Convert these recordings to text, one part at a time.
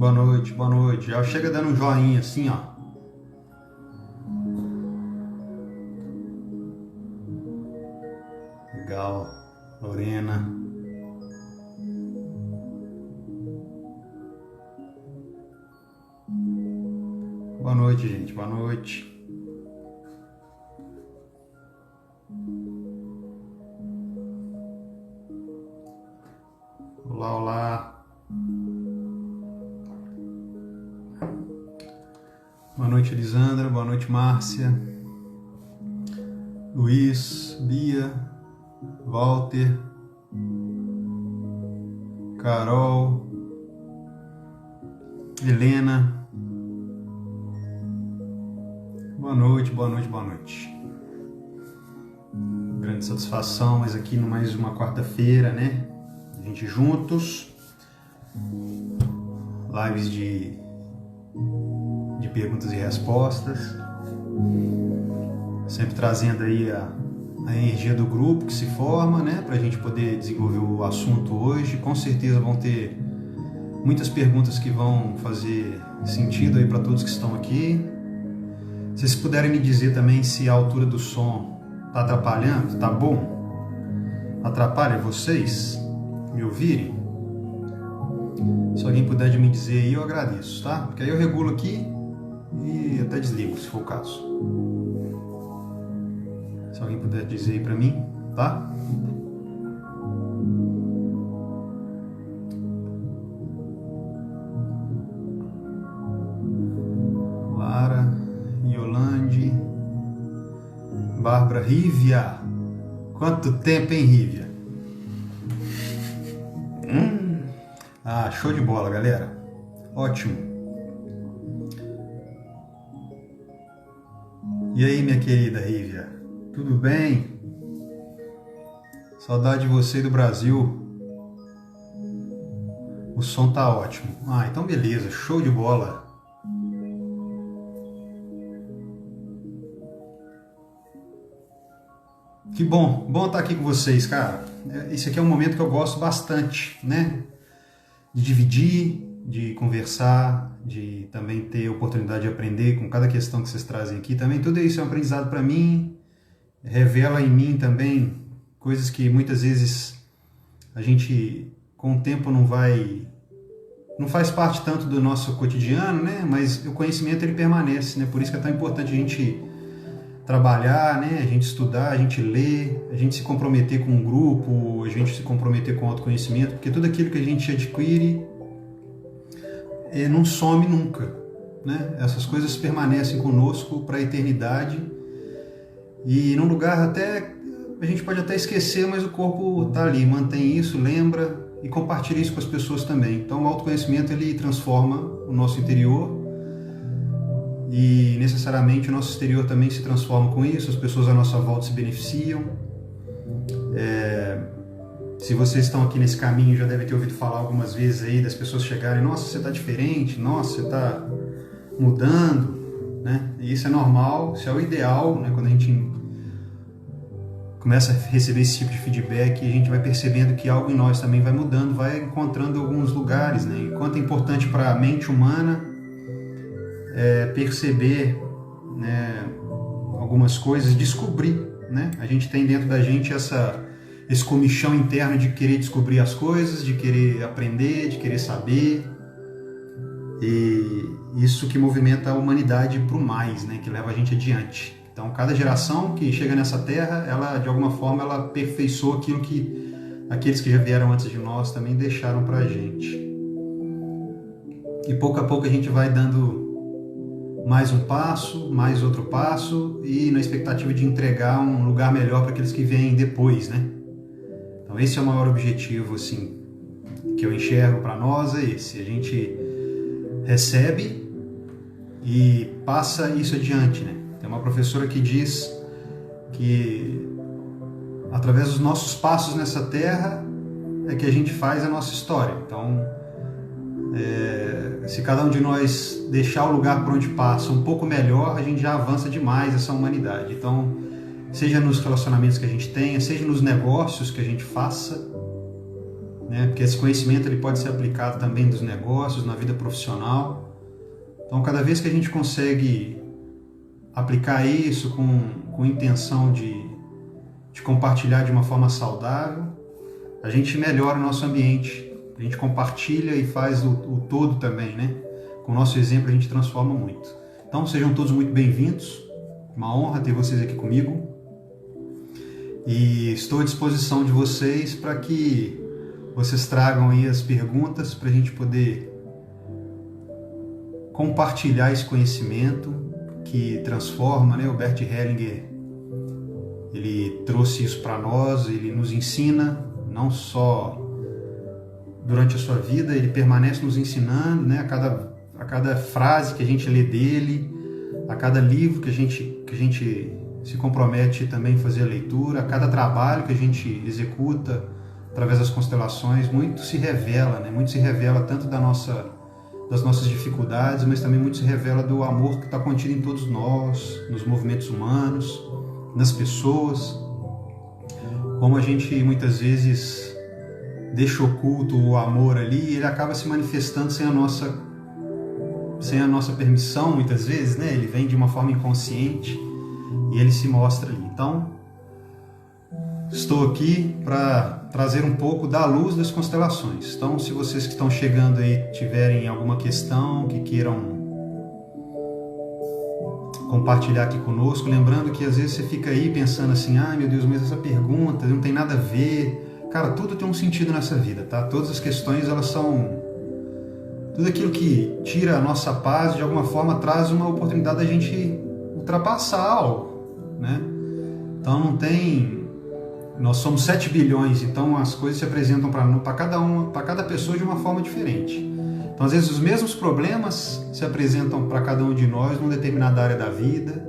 Boa noite, boa noite. Já chega dando um joinha assim, ó. Legal. Lorena. Boa noite, gente. Boa noite. Olá, olá. Boa noite, Elisandra. Boa noite, Márcia. Luiz, Bia, Walter, Carol, Helena. Boa noite, boa noite, boa noite. Grande satisfação, mas aqui no mais uma quarta-feira, né? A gente juntos. Lives de perguntas e respostas. Sempre trazendo aí a energia do grupo que se forma, né? Pra gente poder desenvolver o assunto hoje. Com certeza vão ter muitas perguntas que vão fazer sentido aí para todos que estão aqui. Se vocês puderem me dizer também se a altura do som tá atrapalhando, tá bom? Atrapalha vocês me ouvirem? Se alguém puder me dizer aí, eu agradeço, tá? Porque aí eu regulo aqui e até desligo, se for o caso. Se alguém puder dizer aí pra mim, tá? Lara, Yolande, Bárbara, Rívia. Quanto tempo, hein, Rívia? Ah, show de bola, galera. Ótimo. E aí, minha querida Rívia? Tudo bem? Saudade de você e do Brasil. O som tá ótimo. Ah, então beleza. Show de bola. Que bom. Bom estar aqui com vocês, cara. Esse aqui é um momento que eu gosto bastante, né? De dividir, de conversar, de também ter a oportunidade de aprender com cada questão que vocês trazem aqui. Também tudo isso é um aprendizado para mim, revela em mim também coisas que muitas vezes a gente com o tempo não faz parte tanto do nosso cotidiano, né? Mas o conhecimento ele permanece, né? Por isso que é tão importante a gente trabalhar, né? A gente estudar, a gente ler, a gente se comprometer com um grupo, a gente se comprometer com autoconhecimento, porque tudo aquilo que a gente adquire não some nunca, né? Essas coisas permanecem conosco para a eternidade e num lugar até a gente pode até esquecer, mas o corpo está ali, mantém isso, lembra e compartilha isso com as pessoas também. Então o autoconhecimento ele transforma o nosso interior e necessariamente o nosso exterior também se transforma com isso, as pessoas à nossa volta se beneficiam. Se vocês estão aqui nesse caminho, já devem ter ouvido falar algumas vezes aí das pessoas chegarem, nossa, você está diferente, nossa, você está mudando, né? E isso é normal, isso é o ideal, né? Quando a gente começa a receber esse tipo de feedback, a gente vai percebendo que algo em nós também vai mudando, vai encontrando alguns lugares, né? E quanto é importante para a mente humana perceber, né, algumas coisas, descobrir, né? A gente tem dentro da gente esse comichão interno de querer descobrir as coisas, de querer aprender, de querer saber, e isso que movimenta a humanidade para o mais, né? Que leva a gente adiante. Então, cada geração que chega nessa terra, ela de alguma forma ela aperfeiçoa aquilo que aqueles que já vieram antes de nós também deixaram para a gente. E pouco a pouco a gente vai dando mais um passo, mais outro passo, e na expectativa de entregar um lugar melhor para aqueles que vêm depois, né? Então esse é o maior objetivo, assim, que eu enxergo para nós, é esse. A gente recebe e passa isso adiante, né? Tem uma professora que diz que através dos nossos passos nessa terra é que a gente faz a nossa história. Então, se cada um de nós deixar o lugar por onde passa um pouco melhor, a gente já avança demais essa humanidade. Então, seja nos relacionamentos que a gente tenha, seja nos negócios que a gente faça, né? Porque esse conhecimento ele pode ser aplicado também nos negócios, na vida profissional. Então, cada vez que a gente consegue aplicar isso com intenção de compartilhar de uma forma saudável, a gente melhora o nosso ambiente, a gente compartilha e faz o todo também, né? Com o nosso exemplo a gente transforma muito. Então sejam todos muito bem-vindos, uma honra ter vocês aqui comigo e estou à disposição de vocês para que vocês tragam aí as perguntas para a gente poder compartilhar esse conhecimento que transforma, né? O Bert Hellinger, ele trouxe isso para nós, ele nos ensina, não só durante a sua vida, ele permanece nos ensinando, né? A cada frase que a gente lê dele, a cada livro que a gente se compromete também a fazer a leitura, a cada trabalho que a gente executa através das constelações, muito se revela, né? Muito se revela tanto das nossas dificuldades, mas também muito se revela do amor que está contido em todos nós, nos movimentos humanos, nas pessoas. Como a gente muitas vezes deixa oculto o amor ali, ele acaba se manifestando sem a nossa permissão, muitas vezes, né? Ele vem de uma forma inconsciente e ele se mostra ali. Então, estou aqui para trazer um pouco da luz das constelações. Então, se vocês que estão chegando aí tiverem alguma questão que queiram compartilhar aqui conosco, lembrando que às vezes você fica aí pensando assim, meu Deus, mas essa pergunta não tem nada a ver. Cara, tudo tem um sentido nessa vida, tá? Todas as questões, elas são... Tudo aquilo que tira a nossa paz, de alguma forma, traz uma oportunidade da gente ultrapassar algo, né? Então não tem... Nós somos 7 bilhões, então as coisas se apresentam para cada pessoa de uma forma diferente. Então, às vezes, os mesmos problemas se apresentam para cada um de nós numa determinada área da vida.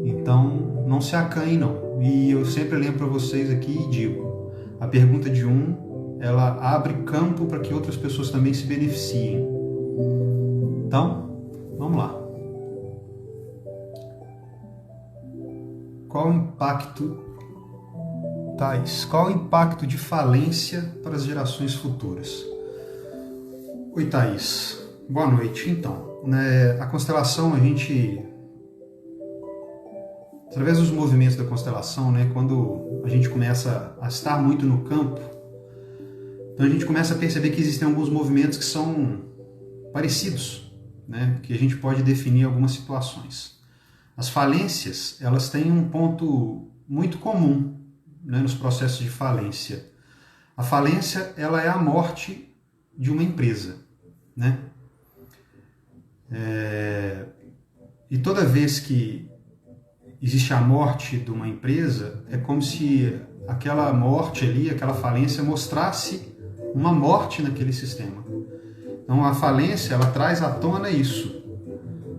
Então, não se acanhe, não. E eu sempre lembro para vocês aqui e digo, a pergunta de ela abre campo para que outras pessoas também se beneficiem. Então, vamos lá. Qual o impacto, Thais? Qual o impacto de falência para as gerações futuras? Oi, Thaís. Boa noite. Então, a constelação, a gente... Através dos movimentos da constelação, né, quando a gente começa a estar muito no campo, então a gente começa a perceber que existem alguns movimentos que são parecidos, né, que a gente pode definir algumas situações. As falências, elas têm um ponto muito comum, né, nos processos de falência. A falência, ela é a morte de uma empresa, né? E toda vez que existe a morte de uma empresa, é como se aquela morte ali, aquela falência mostrasse uma morte naquele sistema. Então a falência, ela traz à tona isso,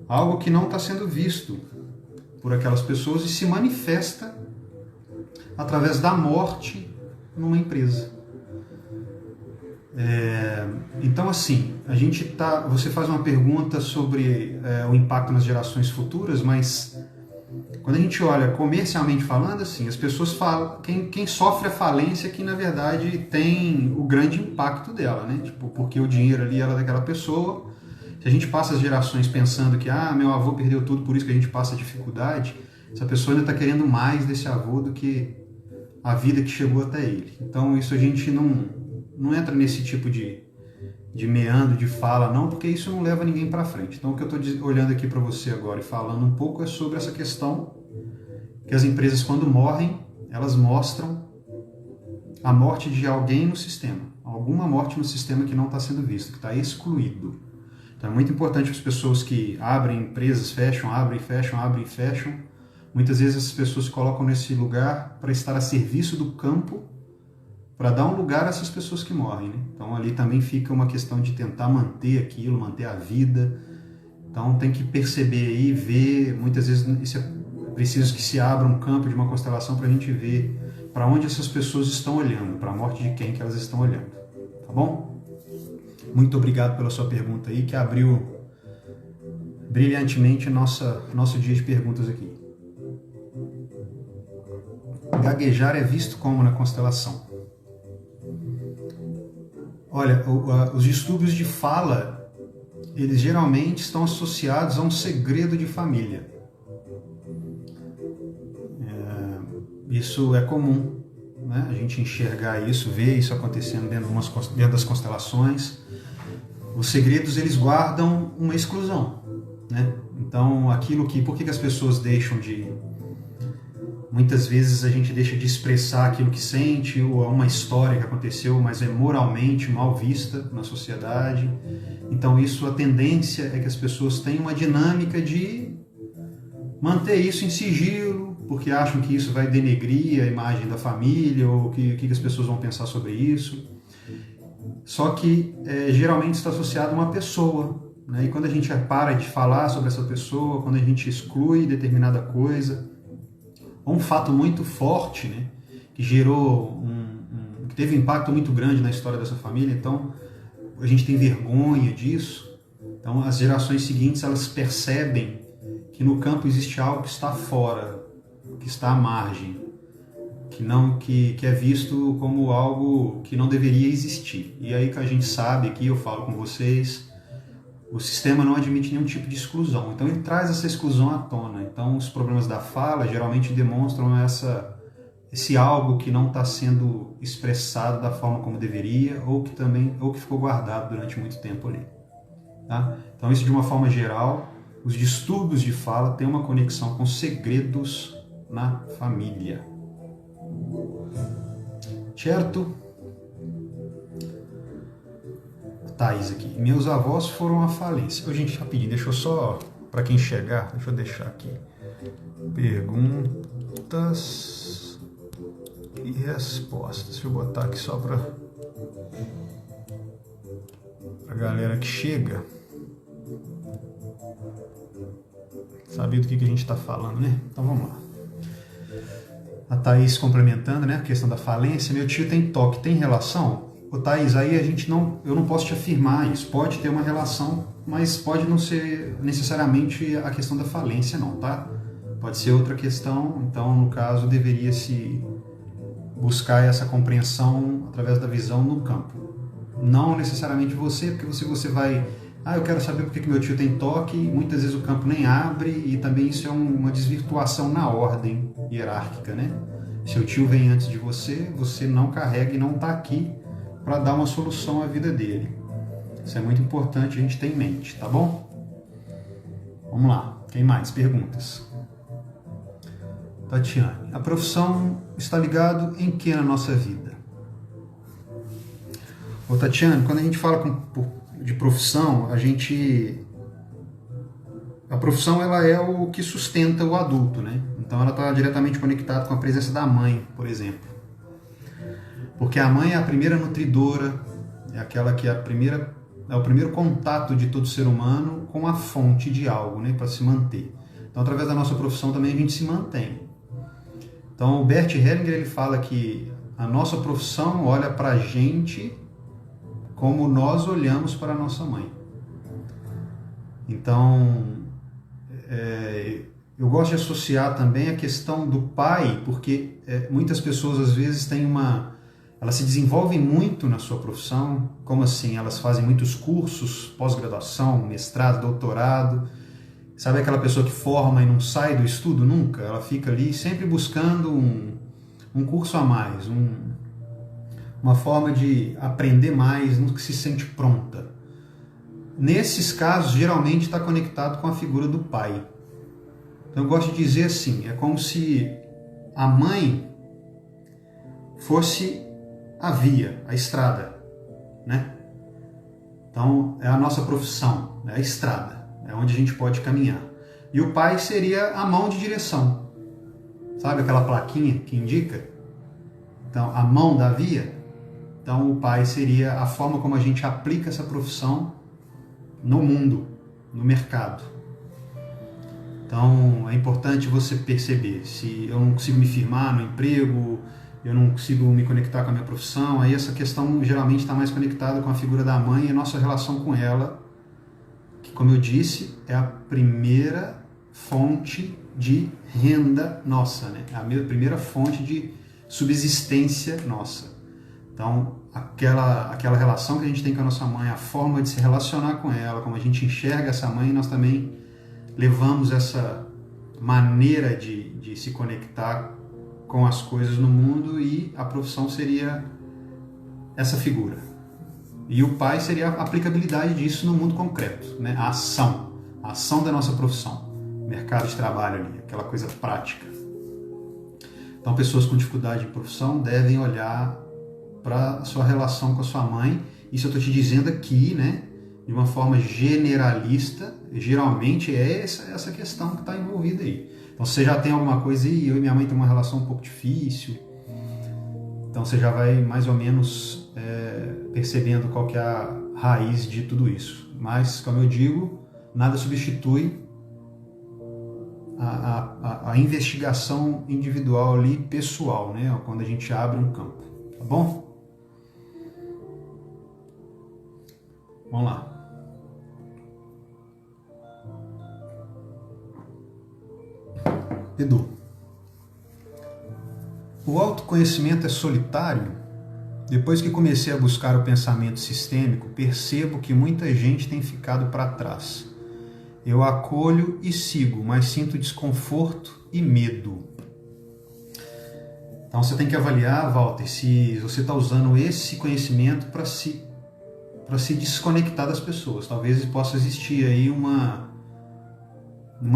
algo que não está sendo visto por aquelas pessoas e se manifesta através da morte numa empresa. Então, assim, você faz uma pergunta sobre o impacto nas gerações futuras, mas quando a gente olha comercialmente falando, assim, as pessoas falam, quem sofre a falência que na verdade tem o grande impacto dela, né? Tipo, porque o dinheiro ali era daquela pessoa. Se a gente passa as gerações pensando que meu avô perdeu tudo, por isso que a gente passa dificuldade, essa pessoa ainda está querendo mais desse avô do que a vida que chegou até ele. Então isso a gente não entra nesse tipo de meandro, de fala, não, porque isso não leva ninguém para frente. Então o que eu estou olhando aqui para você agora e falando um pouco é sobre essa questão que as empresas, quando morrem, elas mostram a morte de alguém no sistema, alguma morte no sistema que não está sendo vista, que está excluído. Então é muito importante que as pessoas que abrem empresas, fecham, abrem, fecham, abrem, fecham, muitas vezes essas pessoas se colocam nesse lugar para estar a serviço do campo, para dar um lugar a essas pessoas que morrem, né? Então ali também fica uma questão de tentar manter aquilo, manter a vida. Então tem que perceber aí, ver, muitas vezes isso é preciso que se abra um campo de uma constelação para a gente ver para onde essas pessoas estão olhando, para a morte de quem que elas estão olhando, tá bom? Muito obrigado pela sua pergunta aí, que abriu brilhantemente nosso dia de perguntas aqui. Gaguejar é visto como na constelação? Olha, os distúrbios de fala, eles geralmente estão associados a um segredo de família. Isso é comum, né? A gente enxergar isso, ver isso acontecendo dentro das constelações. Os segredos, eles guardam uma exclusão, né? Então, por que as pessoas deixam de... Muitas vezes a gente deixa de expressar aquilo que sente, ou uma história que aconteceu, mas é moralmente mal vista na sociedade. Então, a tendência é que as pessoas tenham uma dinâmica de manter isso em sigilo, porque acham que isso vai denegrir a imagem da família, ou o que as pessoas vão pensar sobre isso. Só que geralmente está associado a uma pessoa, né? E quando a gente para de falar sobre essa pessoa, quando a gente exclui determinada coisa, ou um fato muito forte, né, que gerou que teve um impacto muito grande na história dessa família, então a gente tem vergonha disso. Então as gerações seguintes, elas percebem que no campo existe algo que está fora, que está à margem, que é visto como algo que não deveria existir. E aí que a gente sabe, aqui eu falo com vocês, o sistema não admite nenhum tipo de exclusão. Então ele traz essa exclusão à tona. Então os problemas da fala geralmente demonstram esse algo que não está sendo expressado da forma como deveria, ou que ficou guardado durante muito tempo ali. Tá? Então isso, de uma forma geral, os distúrbios de fala têm uma conexão com segredos na família. Certo? Thaís aqui. Meus avós foram à falência. Ô, gente, rapidinho, deixa eu só, para quem chegar, deixa eu deixar aqui. Perguntas e respostas. Deixa eu botar aqui só para a galera que chega saber do que a gente está falando, né? Então vamos lá. A Thaís complementando, né? A questão da falência. Meu tio tem toque, tem relação? Ô, Thaís, aí eu não posso te afirmar isso. Pode ter uma relação, mas pode não ser necessariamente a questão da falência, não, tá? Pode ser outra questão. Então, no caso, deveria-se buscar essa compreensão através da visão no campo. Não necessariamente você, porque você vai... eu quero saber por que meu tio tem toque. Muitas vezes o campo nem abre, e também isso é uma desvirtuação na ordem hierárquica, né? Seu tio vem antes de você, você não carrega e não está aqui para dar uma solução à vida dele. Isso é muito importante a gente ter em mente, tá bom? Vamos lá. Quem mais? Perguntas. Tatiane. A profissão está ligado em que na nossa vida? Ô, Tatiane, quando a gente fala de profissão, a profissão, ela é o que sustenta o adulto, né? Então ela está diretamente conectada com a presença da mãe, por exemplo. Porque a mãe é a primeira nutridora, é aquela que é o primeiro contato de todo ser humano com a fonte de algo, né, para se manter. Então, através da nossa profissão também a gente se mantém. Então, o Bert Hellinger, ele fala que a nossa profissão olha para a gente como nós olhamos para a nossa mãe. Então, eu gosto de associar também a questão do pai, porque muitas pessoas às vezes elas se desenvolvem muito na sua profissão. Como assim? Elas fazem muitos cursos, pós-graduação, mestrado, doutorado. Sabe aquela pessoa que forma e não sai do estudo nunca? Ela fica ali sempre buscando um curso a mais, uma forma de aprender mais, nunca se sente pronta. Nesses casos, geralmente está conectado com a figura do pai. Então eu gosto de dizer assim, é como se a mãe fosse a via, a estrada, né? Então é a nossa profissão, é a estrada, é onde a gente pode caminhar. E o pai seria a mão de direção, sabe aquela plaquinha que indica? Então a mão da via. Então o pai seria a forma como a gente aplica essa profissão no mundo, no mercado. Então é importante você perceber, se eu não consigo me firmar no emprego, eu não consigo me conectar com a minha profissão, aí essa questão geralmente está mais conectada com a figura da mãe e a nossa relação com ela, que, como eu disse, é a primeira fonte de renda nossa, né? A primeira fonte de subsistência nossa. Então, aquela relação que a gente tem com a nossa mãe, a forma de se relacionar com ela, como a gente enxerga essa mãe, nós também levamos essa maneira de se conectar com as coisas no mundo, e a profissão seria essa figura. E o pai seria a aplicabilidade disso no mundo concreto, né? A ação da nossa profissão, mercado de trabalho ali, aquela coisa prática. Então, pessoas com dificuldade de profissão devem olhar para a sua relação com a sua mãe. Isso eu estou te dizendo aqui, né, de uma forma generalista, geralmente é essa questão que está envolvida aí. Então, você já tem alguma coisa aí, eu e minha mãe temos uma relação um pouco difícil, então você já vai mais ou menos percebendo qual que é a raiz de tudo isso. Mas, como eu digo, nada substitui a investigação individual ali, pessoal, né, quando a gente abre um campo, tá bom? Vamos lá. Edu, o autoconhecimento é solitário? Depois que comecei a buscar o pensamento sistêmico, percebo que muita gente tem ficado para trás. Eu acolho e sigo, mas sinto desconforto e medo. Então você tem que avaliar, Walter, se você está usando esse conhecimento para se desconectar das pessoas. Talvez possa existir aí uma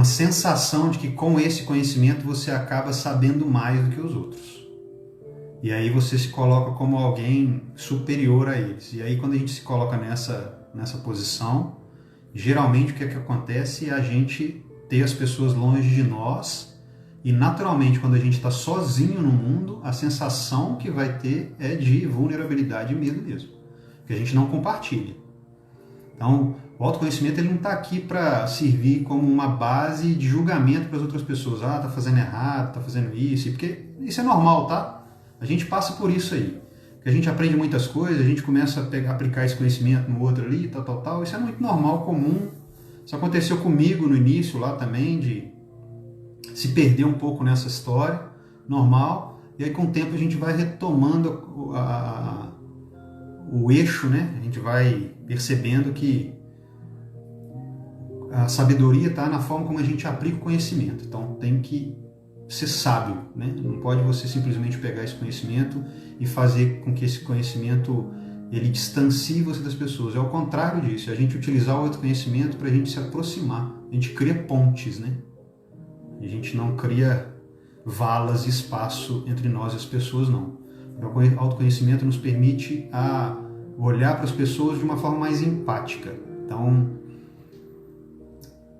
sensação de que com esse conhecimento você acaba sabendo mais do que os outros. E aí você se coloca como alguém superior a eles. E aí quando a gente se coloca nessa posição, geralmente o que é que acontece é a gente ter as pessoas longe de nós, e naturalmente quando a gente está sozinho no mundo, a sensação que vai ter é de vulnerabilidade e medo mesmo, que a gente não compartilha. Então, o autoconhecimento ele não está aqui para servir como uma base de julgamento para as outras pessoas. Ah, tá fazendo errado, tá fazendo isso, porque isso é normal, tá? A gente passa por isso aí. Porque a gente aprende muitas coisas, a gente começa a aplicar esse conhecimento no outro ali, tal. Isso é muito normal, comum. Isso aconteceu comigo no início lá também, de se perder um pouco nessa história, normal. E aí com o tempo a gente vai retomando o eixo, né? A gente vai percebendo que a sabedoria está na forma como a gente aplica o conhecimento. Então tem que ser sábio, né? Não pode você simplesmente pegar esse conhecimento e fazer com que esse conhecimento ele distancie você das pessoas. É o contrário disso, é a gente utilizar o outro conhecimento para a gente se aproximar. A gente cria pontes, né? A gente não cria valas e espaço entre nós e as pessoas, não. O autoconhecimento nos permite olhar para as pessoas de uma forma mais empática. Então,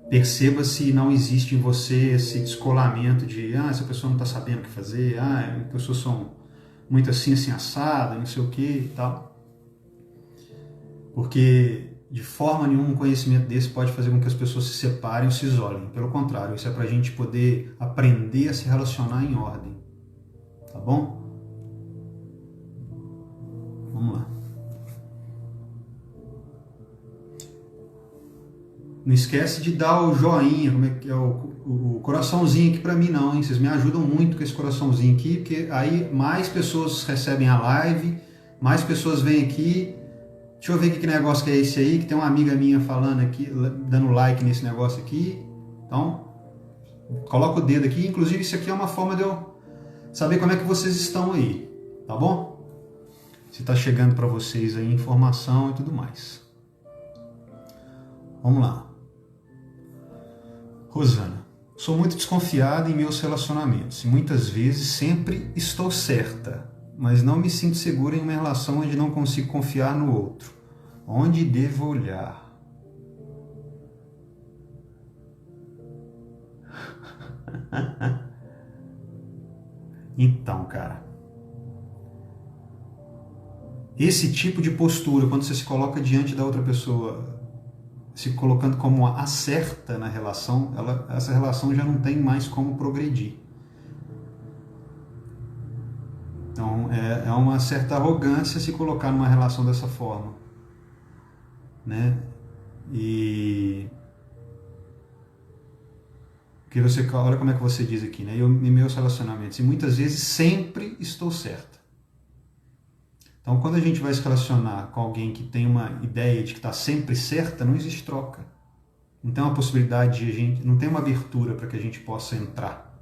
perceba se não existe em você esse descolamento de essa pessoa não está sabendo o que fazer, as pessoas são muito assim assada, não sei o que e tal. Porque de forma nenhuma um conhecimento desse pode fazer com que as pessoas se separem ou se isolem. Pelo contrário, isso é para a gente poder aprender a se relacionar em ordem. Tá bom? Vamos lá. Não esquece de dar o joinha, como é que é o coraçãozinho aqui para mim não, hein? Vocês me ajudam muito com esse coraçãozinho aqui, porque aí mais pessoas recebem a live, mais pessoas vêm aqui. Deixa eu ver que negócio que é esse aí, que tem uma amiga minha falando aqui, dando like nesse negócio aqui. Então, coloca o dedo aqui. Inclusive, isso aqui é uma forma de eu saber como é que vocês estão aí, tá bom? Se está chegando para vocês aí informação e tudo mais. Vamos lá. Rosana, sou muito desconfiada em meus relacionamentos e muitas vezes sempre estou certa, mas não me sinto segura em uma relação onde não consigo confiar no outro. Onde devo olhar? Então, cara, esse tipo de postura, quando você se coloca diante da outra pessoa, se colocando como a certa na relação, essa relação já não tem mais como progredir. Então, é uma certa arrogância se colocar numa relação dessa forma, né? E que você, olha como é que você diz aqui, né? Eu, em meus relacionamentos, e muitas vezes sempre estou certa. Então, quando a gente vai se relacionar com alguém que tem uma ideia de que está sempre certa, não existe troca. Não tem uma possibilidade de a gente, não tem uma abertura para que a gente possa entrar.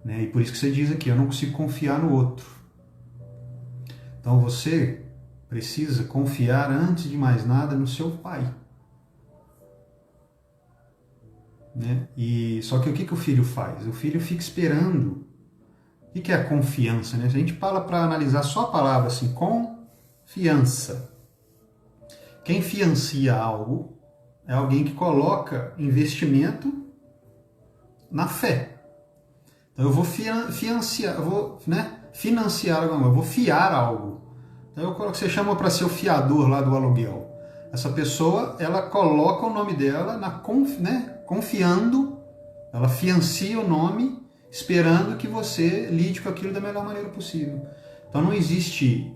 Né? E por isso que você diz aqui, eu não consigo confiar no outro. Então você precisa confiar, antes de mais nada, no seu pai. Né? E só que o que o filho faz? O filho fica esperando. O que é a confiança? Né? Se a gente fala para analisar só a palavra assim, confiança. Quem financia algo é alguém que coloca investimento na fé. Então eu vou financiar, eu vou fiar algo. Então você chama para ser o fiador lá do aluguel. Essa pessoa, ela coloca o nome dela confiando, ela financia o nome, esperando que você lide com aquilo da melhor maneira possível. Então não existe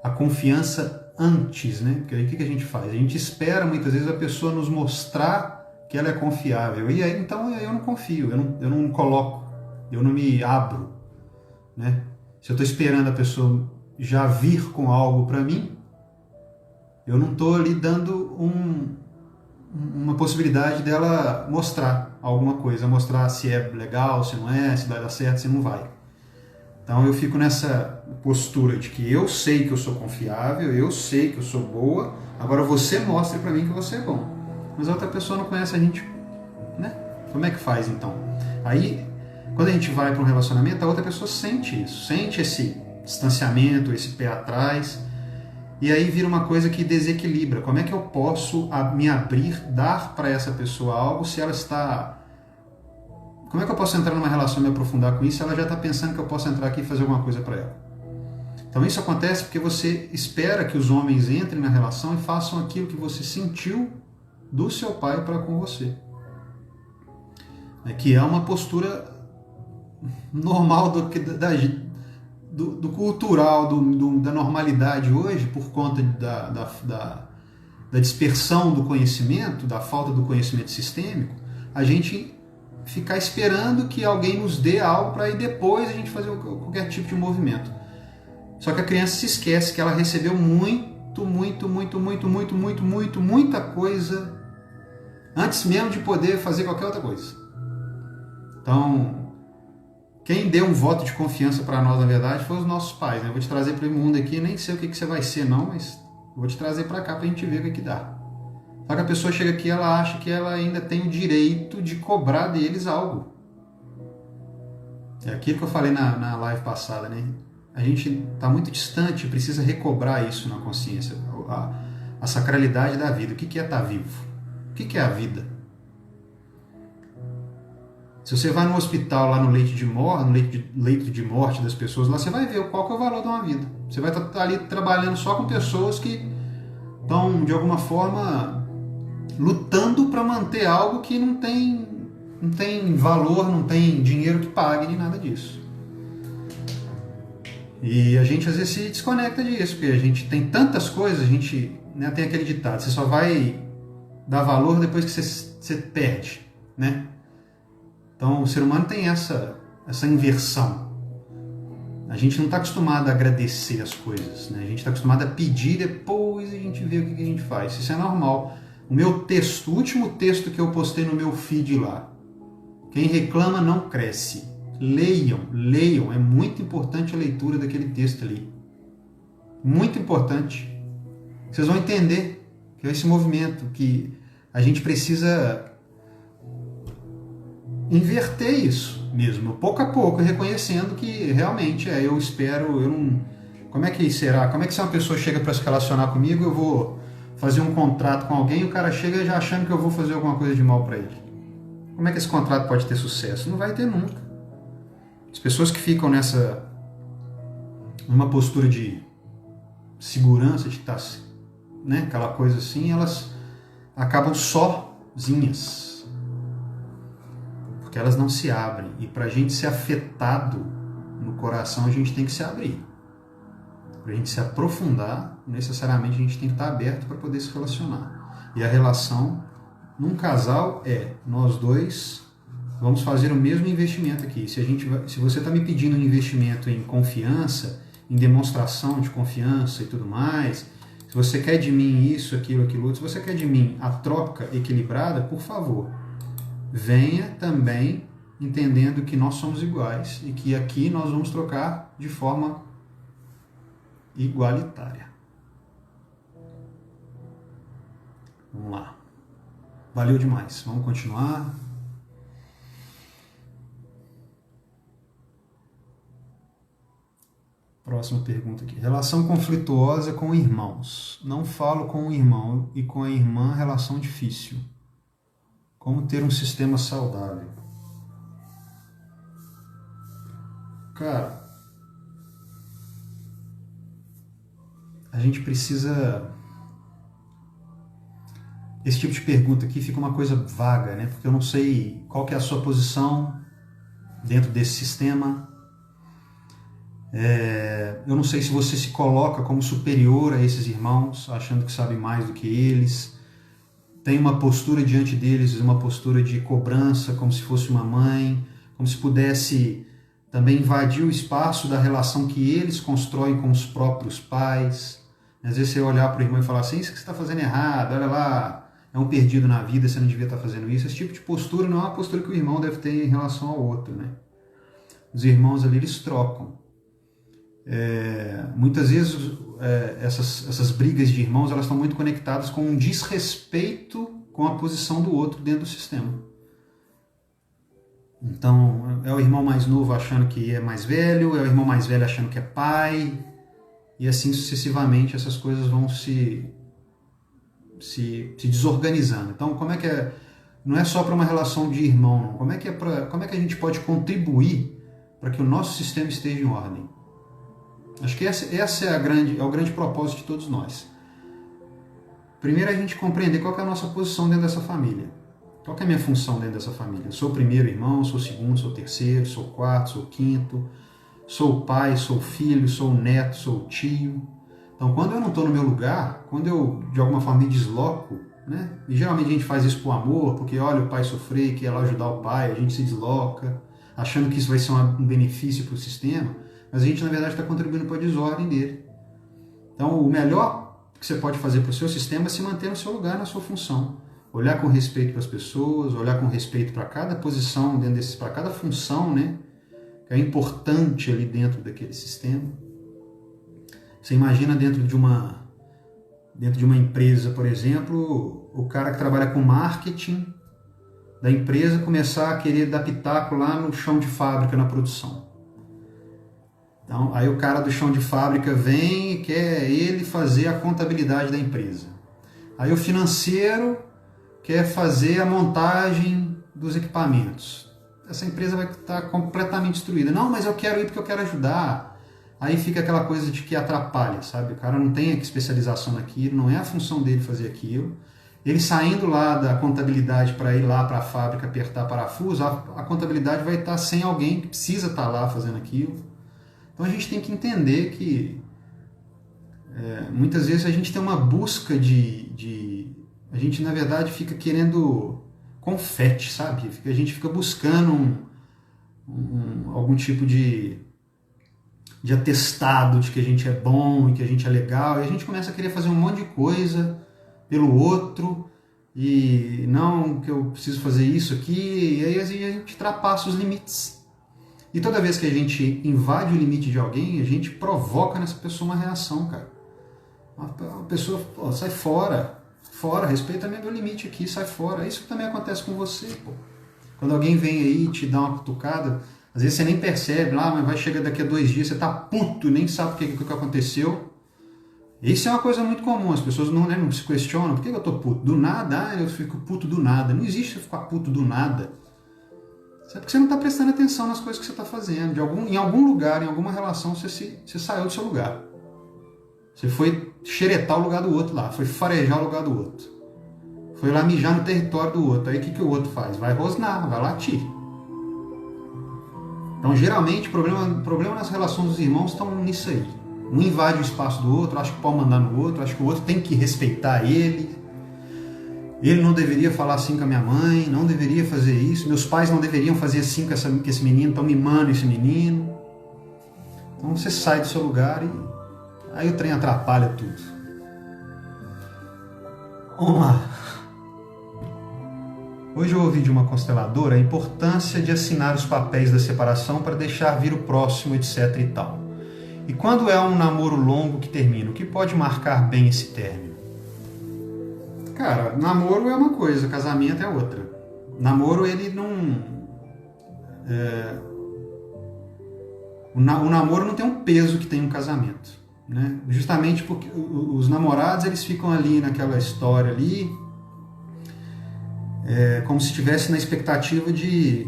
a confiança antes, né? Porque aí o que a gente faz? A gente espera muitas vezes a pessoa nos mostrar que ela é confiável. E aí então eu não confio, eu não coloco, eu não me abro, né? Se eu estou esperando a pessoa já vir com algo para mim, eu não estou ali dando uma possibilidade dela mostrar alguma coisa, mostrar se é legal, se não é, se vai dar certo, se não vai. Então eu fico nessa postura de que eu sei que eu sou confiável, eu sei que eu sou boa, agora você mostre para mim que você é bom. Mas a outra pessoa não conhece a gente, né? Como é que faz então? Aí, quando a gente vai para um relacionamento, a outra pessoa sente isso, sente esse distanciamento, esse pé atrás, e aí vira uma coisa que desequilibra. Como é que eu posso me abrir, dar para essa pessoa algo se ela está... Como é que eu posso entrar numa relação e me aprofundar com isso se ela já está pensando que eu posso entrar aqui e fazer alguma coisa para ela? Então isso acontece porque você espera que os homens entrem na relação e façam aquilo que você sentiu do seu pai para com você. Que é uma postura normal do cultural, da normalidade hoje, por conta da dispersão do conhecimento, da falta do conhecimento sistêmico, a gente ficar esperando que alguém nos dê algo para aí depois a gente fazer qualquer tipo de movimento. Só que a criança se esquece que ela recebeu muita coisa antes mesmo de poder fazer qualquer outra coisa. Então, quem deu um voto de confiança para nós, na verdade, foi os nossos pais. Né? Eu vou te trazer para o mundo aqui, nem sei o que você vai ser não, mas vou te trazer para cá para a gente ver o que dá. Só que a pessoa chega aqui e ela acha que ela ainda tem o direito de cobrar deles algo. É aquilo que eu falei na live passada, né? A gente está muito distante, precisa recobrar isso na consciência. A sacralidade da vida. O que é estar vivo? O que é a vida? Se você vai no hospital, lá no leito de morte das pessoas, lá você vai ver qual que é o valor de uma vida. Você vai estar ali trabalhando só com pessoas que estão, de alguma forma, lutando para manter algo que não tem valor, não tem dinheiro que pague, nem nada disso. E a gente às vezes se desconecta disso, porque a gente tem tantas coisas, a gente tem aquele ditado, você só vai dar valor depois que você perde, né? Então o ser humano tem essa inversão. A gente não está acostumado a agradecer as coisas, né? A gente está acostumado a pedir, depois a gente vê o que a gente faz. Isso é normal. O último texto que eu postei no meu feed lá, quem reclama não cresce. Leiam, é muito importante a leitura daquele texto ali. Muito importante. Vocês vão entender que é esse movimento, que a gente precisa inverter isso mesmo, pouco a pouco, reconhecendo que realmente eu espero, eu não... Como é que será? Como é que se uma pessoa chega para se relacionar comigo, eu vou fazer um contrato com alguém e o cara chega já achando que eu vou fazer alguma coisa de mal para ele? Como é que esse contrato pode ter sucesso? Não vai ter nunca. As pessoas que ficam numa postura de segurança, de estar, né, aquela coisa assim, elas acabam sozinhas. Porque elas não se abrem. E para a gente ser afetado no coração, a gente tem que se abrir. Para a gente se aprofundar, necessariamente a gente tem que estar aberto para poder se relacionar. E a relação num casal nós dois vamos fazer o mesmo investimento aqui. Se você está me pedindo um investimento em confiança, em demonstração de confiança e tudo mais, se você quer de mim isso, aquilo, aquilo outro, se você quer de mim a troca equilibrada, por favor, venha também entendendo que nós somos iguais e que aqui nós vamos trocar de forma igualitária. Vamos lá. Valeu demais. Vamos continuar. Próxima pergunta aqui. Relação conflituosa com irmãos. Não falo com o irmão e com a irmã, relação difícil. Como ter um sistema saudável? Cara, a gente precisa... Esse tipo de pergunta aqui fica uma coisa vaga, né? Porque eu não sei qual que é a sua posição dentro desse sistema. Eu não sei se você se coloca como superior a esses irmãos, achando que sabe mais do que eles. Tem uma postura diante deles, uma postura de cobrança, como se fosse uma mãe, como se pudesse também invadir o espaço da relação que eles constroem com os próprios pais. Às vezes você olhar para o irmão e falar assim, isso que você está fazendo errado, olha lá, é um perdido na vida, você não devia estar fazendo isso. Esse tipo de postura não é uma postura que o irmão deve ter em relação ao outro, né? Os irmãos ali, eles trocam. Muitas vezes essas brigas de irmãos, elas estão muito conectadas com um desrespeito com a posição do outro dentro do sistema. Então, é o irmão mais novo achando que é mais velho, é o irmão mais velho achando que é pai, e assim sucessivamente essas coisas vão se desorganizando. Então, como é que é? Não é só para uma relação de irmão, não. Como é que a gente pode contribuir para que o nosso sistema esteja em ordem? Acho que essa é o grande propósito de todos nós. Primeiro, a gente compreender qual que é a nossa posição dentro dessa família. Qual que é a minha função dentro dessa família? Eu sou o primeiro irmão, sou o segundo, sou o terceiro, sou o quarto, sou o quinto, sou o pai, sou o filho, sou o neto, sou o tio. Então, quando eu não estou no meu lugar, quando eu, de alguma forma, me desloco, né? E geralmente a gente faz isso por amor, porque olha o pai sofrer, quer lá ajudar o pai, a gente se desloca, achando que isso vai ser um benefício para o sistema, mas a gente, na verdade, está contribuindo para a desordem dele. Então, o melhor que você pode fazer para o seu sistema é se manter no seu lugar, na sua função. Olhar com respeito para as pessoas, olhar com respeito para cada posição, para cada função, né, que é importante ali dentro daquele sistema. Você imagina dentro de uma empresa, por exemplo, o cara que trabalha com marketing da empresa começar a querer dar pitaco lá no chão de fábrica, na produção. Então, aí o cara do chão de fábrica vem e quer ele fazer a contabilidade da empresa. Aí o financeiro quer fazer a montagem dos equipamentos. Essa empresa vai estar completamente destruída. Não, mas eu quero ir porque eu quero ajudar. Aí fica aquela coisa de que atrapalha, sabe? O cara não tem especialização naquilo, não é a função dele fazer aquilo. Ele saindo lá da contabilidade para ir lá para a fábrica apertar parafuso, a contabilidade vai estar sem alguém que precisa estar lá fazendo aquilo. Então a gente tem que entender que muitas vezes a gente tem uma busca a gente, na verdade, fica querendo confete, sabe? A gente fica buscando algum tipo de atestado de que a gente é bom e que a gente é legal, e a gente começa a querer fazer um monte de coisa pelo outro, e não que eu preciso fazer isso aqui, e aí a gente ultrapassa os limites. E toda vez que a gente invade o limite de alguém, a gente provoca nessa pessoa uma reação, cara. A pessoa, pô, sai fora, respeita meu limite aqui, sai fora. Isso também acontece com você, pô. Quando alguém vem aí e te dá uma cutucada, às vezes você nem percebe, mas vai chegar daqui a 2 dias, você tá puto, nem sabe o que aconteceu. Isso é uma coisa muito comum, as pessoas não se questionam, por que eu tô puto? Do nada, eu fico puto do nada. Não existe ficar puto do nada. É porque você não está prestando atenção nas coisas que você está fazendo. Em algum lugar, em alguma relação, você saiu do seu lugar. Você foi xeretar o lugar do outro lá, foi farejar o lugar do outro. Foi lá mijar no território do outro. Aí o que o outro faz? Vai rosnar, vai latir. Então, geralmente, o problema nas relações dos irmãos estão nisso aí. Um invade o espaço do outro, acha que pode mandar no outro, acha que o outro tem que respeitar ele. Ele não deveria falar assim com a minha mãe, não deveria fazer isso. Meus pais não deveriam fazer assim com esse menino, estão mimando esse menino. Então você sai do seu lugar e aí o trem atrapalha tudo. Vamos lá. Hoje eu ouvi de uma consteladora a importância de assinar os papéis da separação para deixar vir o próximo, etc e tal. E quando é um namoro longo que termina, o que pode marcar bem esse término? Cara, namoro é uma coisa, casamento é outra. Namoro, ele não... O namoro não tem um peso que tem um casamento, né? Justamente porque os namorados, eles ficam ali naquela história ali, como se estivesse na expectativa de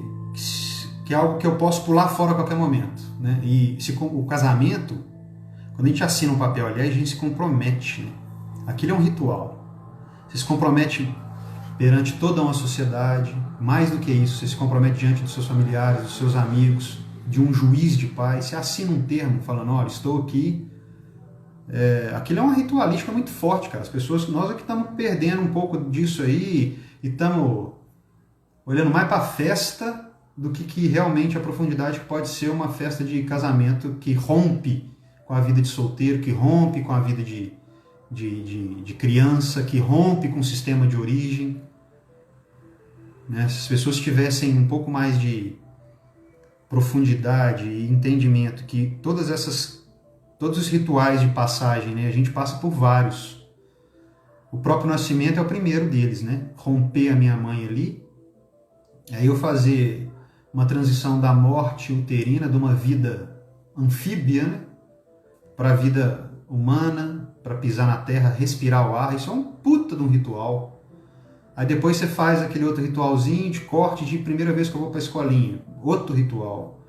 que é algo que eu posso pular fora a qualquer momento, né? E o casamento, quando a gente assina um papel ali, a gente se compromete, né? Aquilo é um ritual. Você se compromete perante toda uma sociedade, mais do que isso, você se compromete diante dos seus familiares, dos seus amigos, de um juiz de paz, você assina um termo falando, olha, estou aqui. Aquilo é uma ritualística muito forte, cara. As pessoas, nós aqui estamos perdendo um pouco disso aí e estamos olhando mais para a festa do que realmente a profundidade que pode ser uma festa de casamento que rompe com a vida de solteiro, que rompe com a vida de criança, que rompe com o sistema de origem. Né? Se as pessoas tivessem um pouco mais de profundidade e entendimento que todos os rituais de passagem, né, a gente passa por vários. O próprio nascimento é o primeiro deles, né? Romper a minha mãe ali, aí eu fazer uma transição da morte uterina, de uma vida anfíbia, né, para a vida humana, para pisar na terra, respirar o ar, isso é um puta de um ritual. Aí depois você faz aquele outro ritualzinho de corte de primeira vez que eu vou para a escolinha, outro ritual.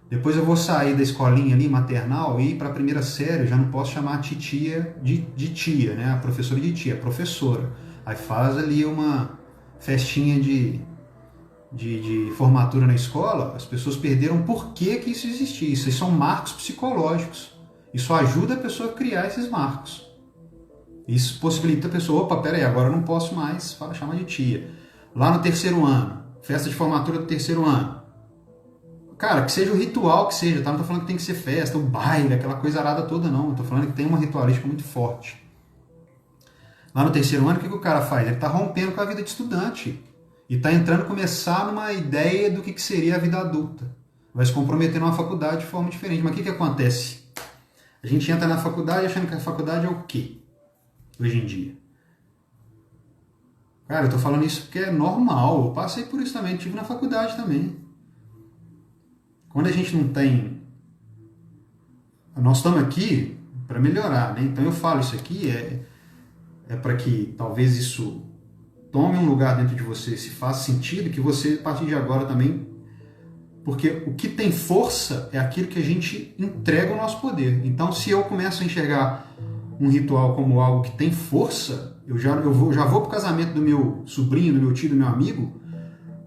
Depois eu vou sair da escolinha ali, maternal, e ir para a primeira série, eu já não posso chamar a titia de tia, né? A professora de tia, a professora. Aí faz ali uma festinha de formatura na escola, as pessoas perderam por que isso existia. Isso são marcos psicológicos. Isso ajuda a pessoa a criar esses marcos. Isso possibilita a pessoa, opa, peraí, agora eu não posso mais chamar de tia. Lá no terceiro ano, festa de formatura do terceiro ano. Cara, que seja o ritual que seja, tá? Não tô falando que tem que ser festa, o baile, aquela coisa arada toda, não. Eu tô falando que tem uma ritualística muito forte. Lá no terceiro ano, o que o cara faz? Ele tá rompendo com a vida de estudante. E tá entrando, começar numa ideia do que seria a vida adulta. Vai se comprometer numa faculdade de forma diferente. Mas o que acontece? A gente entra na faculdade achando que a faculdade é o quê? Hoje em dia. Cara, eu tô falando isso porque é normal. Eu passei por isso também, estive na faculdade também. Quando a gente não tem... Nós estamos aqui para melhorar, né? Então eu falo isso aqui é para que talvez isso tome um lugar dentro de você, se faça sentido, que você, a partir de agora também... Porque o que tem força é aquilo que a gente entrega o nosso poder. Então, se eu começo a enxergar um ritual como algo que tem força, eu já vou para o casamento do meu sobrinho, do meu tio, do meu amigo,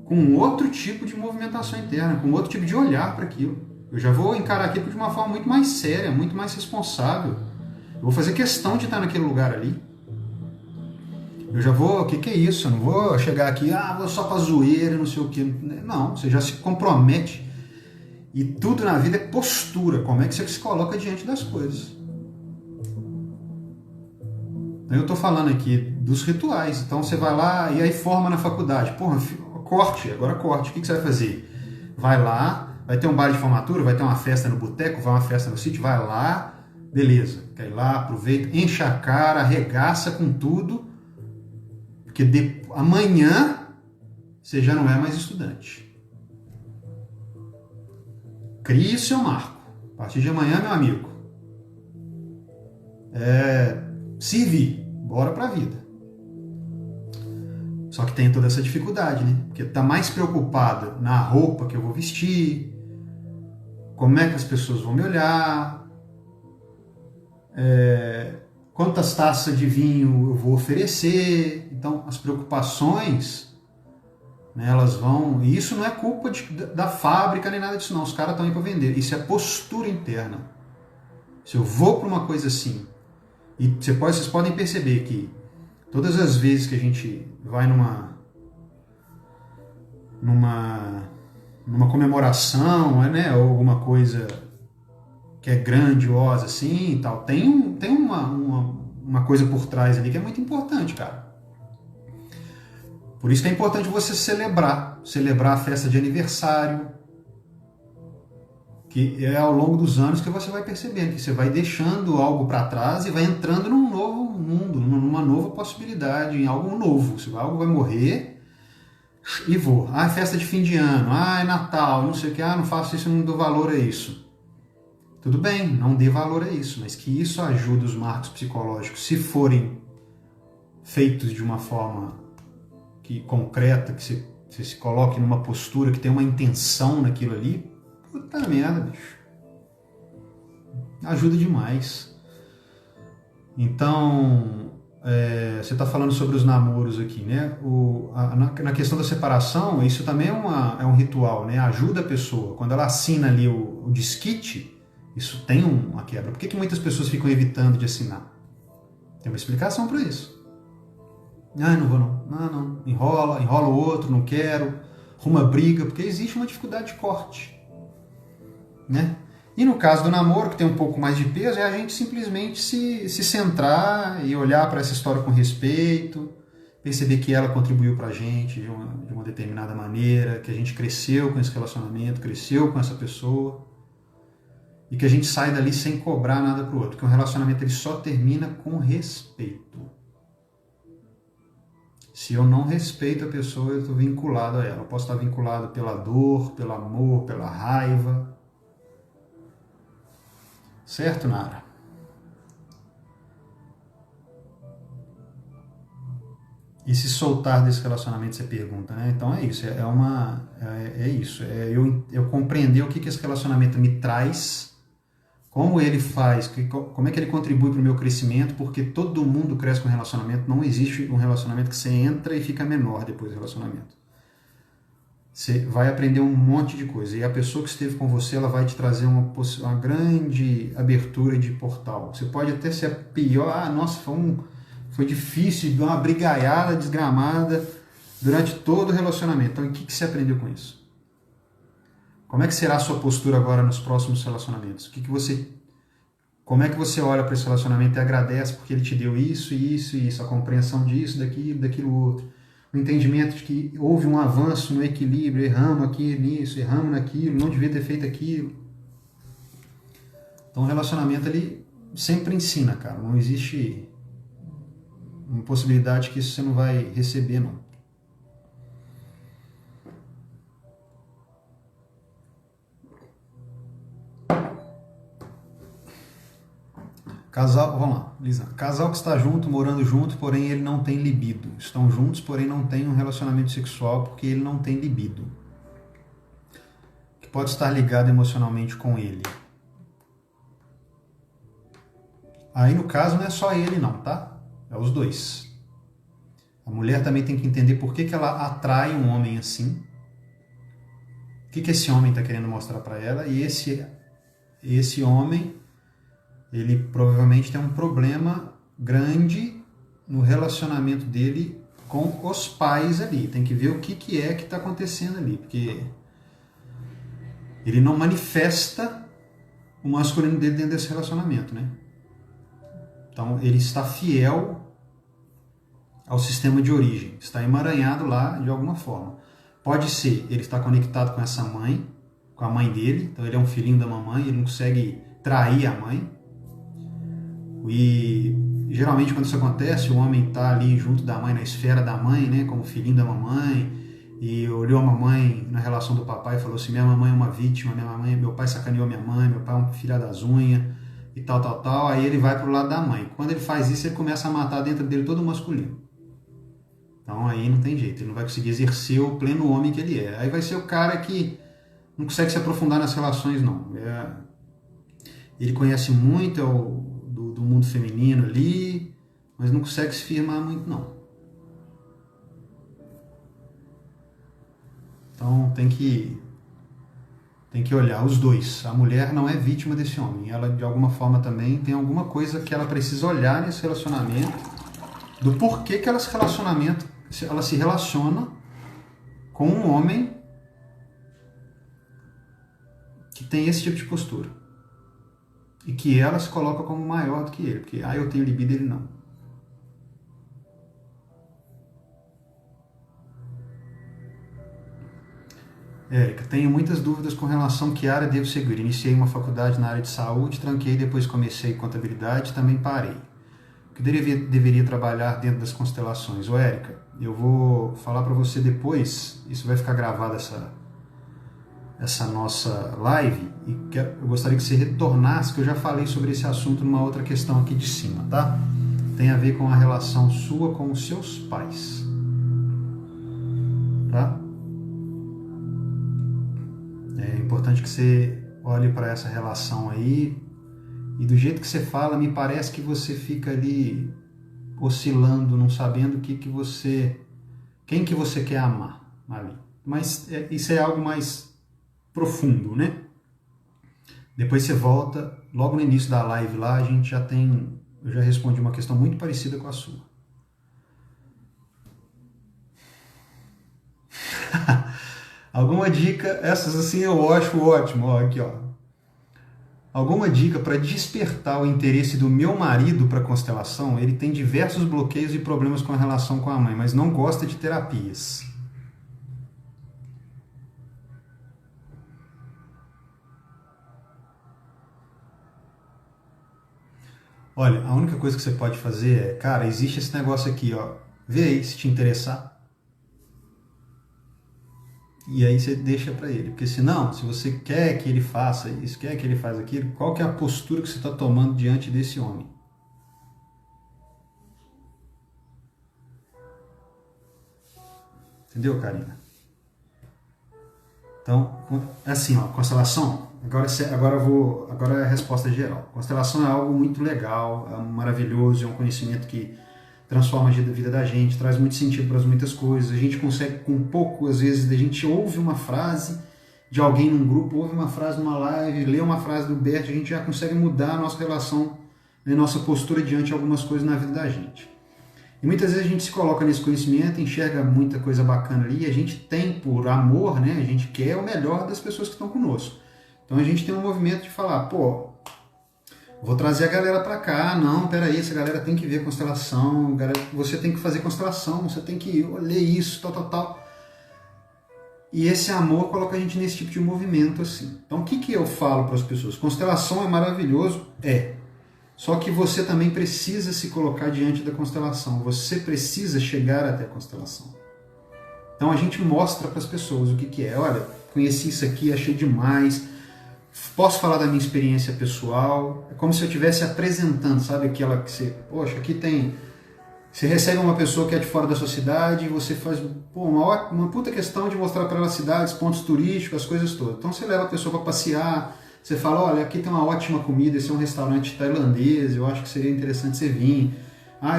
com outro tipo de movimentação interna, com outro tipo de olhar para aquilo. Eu já vou encarar aquilo de uma forma muito mais séria, muito mais responsável. Eu vou fazer questão de estar naquele lugar ali. Eu já vou, o que é isso? Eu não vou chegar aqui, vou só pra zoeira, não sei o que. Não, você já se compromete. E tudo na vida é postura. Como é que você se coloca diante das coisas? Então eu tô falando aqui dos rituais. Então você vai lá e aí forma na faculdade. Porra, agora corte. O que você vai fazer? Vai lá, vai ter um baile de formatura, vai ter uma festa no boteco, vai uma festa no sítio, vai lá, beleza. Quer ir lá, aproveita, enche a cara, arregaça com tudo. Porque amanhã você já não é mais estudante. Crie o seu marco. A partir de amanhã, meu amigo, servir, bora pra vida. Só que tem toda essa dificuldade, né? Porque tá mais preocupado na roupa que eu vou vestir, como é que as pessoas vão me olhar, quantas taças de vinho eu vou oferecer. Então, as preocupações, né, elas vão... E isso não é culpa da fábrica nem nada disso, não. Os caras estão aí para vender. Isso é postura interna. Se eu vou para uma coisa assim... E vocês podem perceber que todas as vezes que a gente vai numa comemoração, né, ou alguma coisa que é grandiosa assim e tal. Tem uma coisa por trás ali que é muito importante, cara. Por isso que é importante você celebrar a festa de aniversário, que é ao longo dos anos que você vai percebendo, que você vai deixando algo para trás e vai entrando num novo mundo, numa nova possibilidade, em algo novo. Algo vai morrer e vou. Ah, é festa de fim de ano, ah, é Natal, não sei o que, ah, não faço isso, não dou valor a isso. Tudo bem, não dê valor a isso, mas que isso ajude os marcos psicológicos, se forem feitos de uma forma concreta, que você se coloque numa postura, que tem uma intenção naquilo ali, puta merda, bicho. Ajuda demais. Então, você está falando sobre os namoros aqui, né? Na questão da separação, isso também é um ritual, né? Ajuda a pessoa. Quando ela assina ali o desquite, isso tem uma quebra. Por que muitas pessoas ficam evitando de assinar? Tem uma explicação para isso. Ah, não vou não. Não. Enrola o outro, não quero. Arruma briga, porque existe uma dificuldade de corte. Né? E no caso do namoro, que tem um pouco mais de peso, é a gente simplesmente se centrar e olhar para essa história com respeito, perceber que ela contribuiu para a gente de uma determinada maneira, que a gente cresceu com esse relacionamento, cresceu com essa pessoa, e que a gente sai dali sem cobrar nada pro outro, porque um relacionamento ele só termina com respeito. Se eu não respeito a pessoa, eu estou vinculado a ela. Eu posso estar vinculado pela dor, pelo amor, pela raiva. Certo, Nara? E se soltar desse relacionamento, você pergunta, né? Então é isso, é isso. Eu compreender o que esse relacionamento me traz, como ele faz, como é que ele contribui para o meu crescimento, porque todo mundo cresce com relacionamento, não existe um relacionamento que você entra e fica menor depois do relacionamento. Você vai aprender um monte de coisa, e a pessoa que esteve com você, ela vai te trazer uma grande abertura de portal. Você pode até ser a pior, nossa, foi difícil, deu uma brigaiada desgramada durante todo o relacionamento. Então, o que você aprendeu com isso? Como é que será a sua postura agora nos próximos relacionamentos? Como é que você olha para esse relacionamento e agradece porque ele te deu isso, a compreensão disso, daquilo outro. O entendimento de que houve um avanço no equilíbrio, erramos aqui nisso, erramos naquilo, não devia ter feito aquilo. Então o relacionamento ele sempre ensina, cara. Não existe uma possibilidade que isso você não vai receber, não. Casal, vamos lá, Lisa. Casal que está junto, morando junto, porém ele não tem libido. Estão juntos, porém não tem um relacionamento sexual porque ele não tem libido. Que pode estar ligado emocionalmente com ele. Aí no caso não é só ele não, tá? É os dois. A mulher também tem que entender por que ela atrai um homem assim. O que esse homem está querendo mostrar para ela. E esse homem, ele provavelmente tem um problema grande no relacionamento dele com os pais ali. Tem que ver o que é que está acontecendo ali. Porque ele não manifesta o masculino dele dentro desse relacionamento, né? Então ele está fiel ao sistema de origem, está emaranhado lá de alguma forma. Pode ser, ele está conectado com essa mãe, com a mãe dele, então ele é um filhinho da mamãe, ele não consegue trair a mãe. E geralmente quando isso acontece, o homem está ali junto da mãe, na esfera da mãe, né, como filhinho da mamãe, e olhou a mamãe na relação do papai e falou assim, minha mamãe é uma vítima, meu pai sacaneou minha mãe, meu pai é um filho das unhas, e tal, aí ele vai pro lado da mãe. Quando ele faz isso, ele começa a matar dentro dele todo o masculino. Então aí não tem jeito, ele não vai conseguir exercer o pleno homem que ele é. Aí vai ser o cara que não consegue se aprofundar nas relações, não. Ele conhece muito do mundo feminino ali, mas não consegue se firmar muito, não. Então tem que olhar os dois. A mulher não é vítima desse homem. Ela, de alguma forma, também tem alguma coisa que ela precisa olhar nesse relacionamento, do porquê que ela se relaciona com um homem que tem esse tipo de postura. e que ela se coloca como maior do que ele, porque eu tenho libido, ele não. Érica, tenho muitas dúvidas com relação a que área devo seguir. Iniciei uma faculdade na área de saúde, tranquei, depois comecei contabilidade e também parei. O que deveria trabalhar dentro das constelações? Ô Érica, eu vou falar para você depois, isso vai ficar gravado essa nossa live, e eu gostaria que você retornasse, que eu já falei sobre esse assunto numa outra questão aqui de cima, tá? Tem a ver com a relação sua com os seus pais, tá? É importante que você olhe para essa relação aí, e do jeito que você fala, me parece que você fica ali oscilando, não sabendo quem que você quer amar ali. Mas isso é algo mais profundo, né? Depois você volta, logo no início da live lá, eu já respondi uma questão muito parecida com a sua. Alguma dica, essas assim eu acho ótimo, ó, aqui ó. Alguma dica para despertar o interesse do meu marido para a constelação? Ele tem diversos bloqueios e problemas com a relação com a mãe, mas não gosta de terapias. Olha, a única coisa que você pode fazer é, cara, existe esse negócio aqui, ó. Vê aí se te interessar. E aí você deixa para ele. Porque senão, se você quer que ele faça isso, quer que ele faça aquilo, qual que é a postura que você está tomando diante desse homem? Entendeu, Karina? Então, assim, ó, constelação, agora é a resposta geral. Constelação é algo muito legal, é maravilhoso, é um conhecimento que transforma a vida da gente, traz muito sentido para muitas coisas. A gente consegue, com pouco, às vezes, a gente ouve uma frase de alguém num grupo, ouve uma frase numa live, lê uma frase do Bert, a gente já consegue mudar a nossa relação, né, nossa postura diante de algumas coisas na vida da gente. E muitas vezes a gente se coloca nesse conhecimento, enxerga muita coisa bacana ali, e a gente tem, por amor, né, a gente quer o melhor das pessoas que estão conosco. Então a gente tem um movimento de falar, pô, vou trazer a galera para cá, não, peraí, essa galera tem que ver constelação, você tem que fazer constelação, você tem que ler isso, tal. E esse amor coloca a gente nesse tipo de movimento, assim. Então o que eu falo para as pessoas? Constelação é maravilhoso? É. Só que você também precisa se colocar diante da constelação, você precisa chegar até a constelação. Então a gente mostra para as pessoas o que é. Olha, conheci isso aqui, achei demais, posso falar da minha experiência pessoal, é como se eu estivesse apresentando, sabe, aquela que você, poxa, aqui tem, você recebe uma pessoa que é de fora da sua cidade e você faz uma puta questão de mostrar para ela cidades, pontos turísticos, as coisas todas. Então você leva a pessoa para passear, você fala, olha, aqui tem uma ótima comida, esse é um restaurante tailandês, eu acho que seria interessante você vir.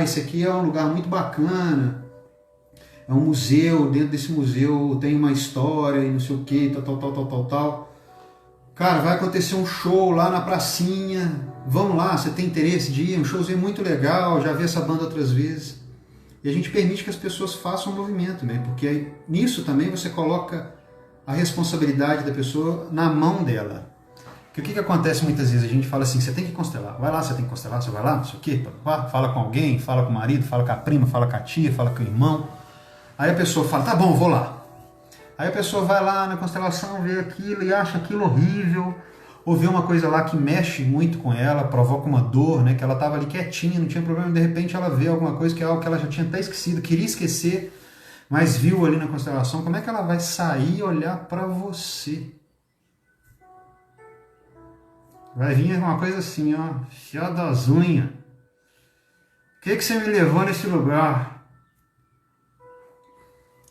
Esse aqui é um lugar muito bacana, é um museu, dentro desse museu tem uma história e não sei o que, tal. Cara, vai acontecer um show lá na pracinha, vamos lá, você tem interesse de ir? Um showzinho muito legal, já vi essa banda outras vezes. E a gente permite que as pessoas façam um movimento, né? Porque nisso também você coloca a responsabilidade da pessoa na mão dela. Porque o que acontece muitas vezes? A gente fala assim, você tem que constelar, vai lá, você tem que constelar, você vai lá, não sei o quê, fala com alguém, fala com o marido, fala com a prima, fala com a tia, fala com o irmão. Aí a pessoa fala, tá bom, vou lá. Aí a pessoa vai lá na constelação, vê aquilo e acha aquilo horrível, ou vê uma coisa lá que mexe muito com ela, provoca uma dor, né? Que ela estava ali quietinha, não tinha problema, de repente ela vê alguma coisa que é algo que ela já tinha até esquecido, queria esquecer, mas viu ali na constelação. Como é que ela vai sair e olhar para você? Vai vir uma coisa assim, ó, fiada das unhas. O que você me levou nesse lugar?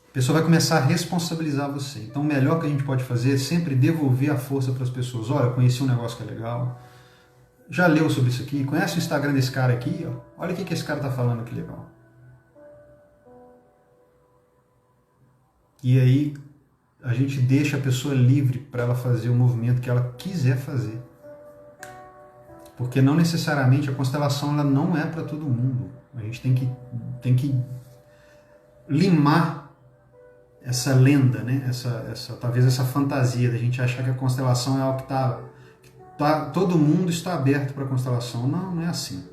A pessoa vai começar a responsabilizar você. Então o melhor que a gente pode fazer é sempre devolver a força para as pessoas. Olha, eu conheci um negócio que é legal. Já leu sobre isso aqui? Conhece o Instagram desse cara aqui? Ó? Olha o que esse cara está falando aqui legal. E aí a gente deixa a pessoa livre para ela fazer o movimento que ela quiser fazer. Porque não necessariamente a constelação ela não é para todo mundo. A gente tem que limar essa lenda, né? Talvez essa fantasia da gente achar que a constelação é algo que todo mundo está aberto para a constelação. Não, não é assim.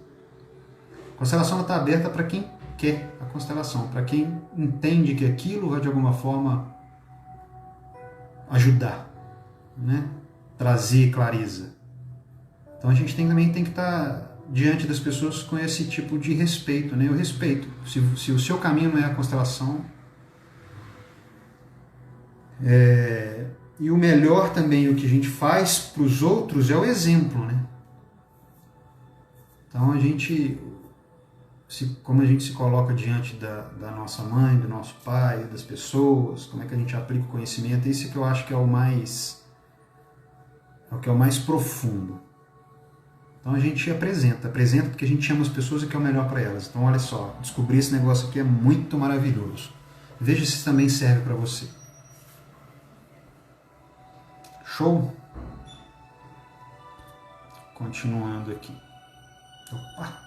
A constelação está aberta para quem quer a constelação, para quem entende que aquilo vai de alguma forma ajudar, né? Trazer clareza. Então a gente também tem que estar diante das pessoas com esse tipo de respeito, né? Eu respeito. Se o seu caminho não é a constelação, e o melhor também, o que a gente faz para os outros é o exemplo, né? Então como a gente se coloca diante da nossa mãe, do nosso pai, das pessoas, como é que a gente aplica o conhecimento, isso que eu acho que é o que é o mais profundo. Então a gente apresenta porque a gente ama as pessoas e quer o melhor para elas. Então olha só, descobrir esse negócio aqui é muito maravilhoso. Veja se isso também serve para você. Show? Continuando aqui. Opa!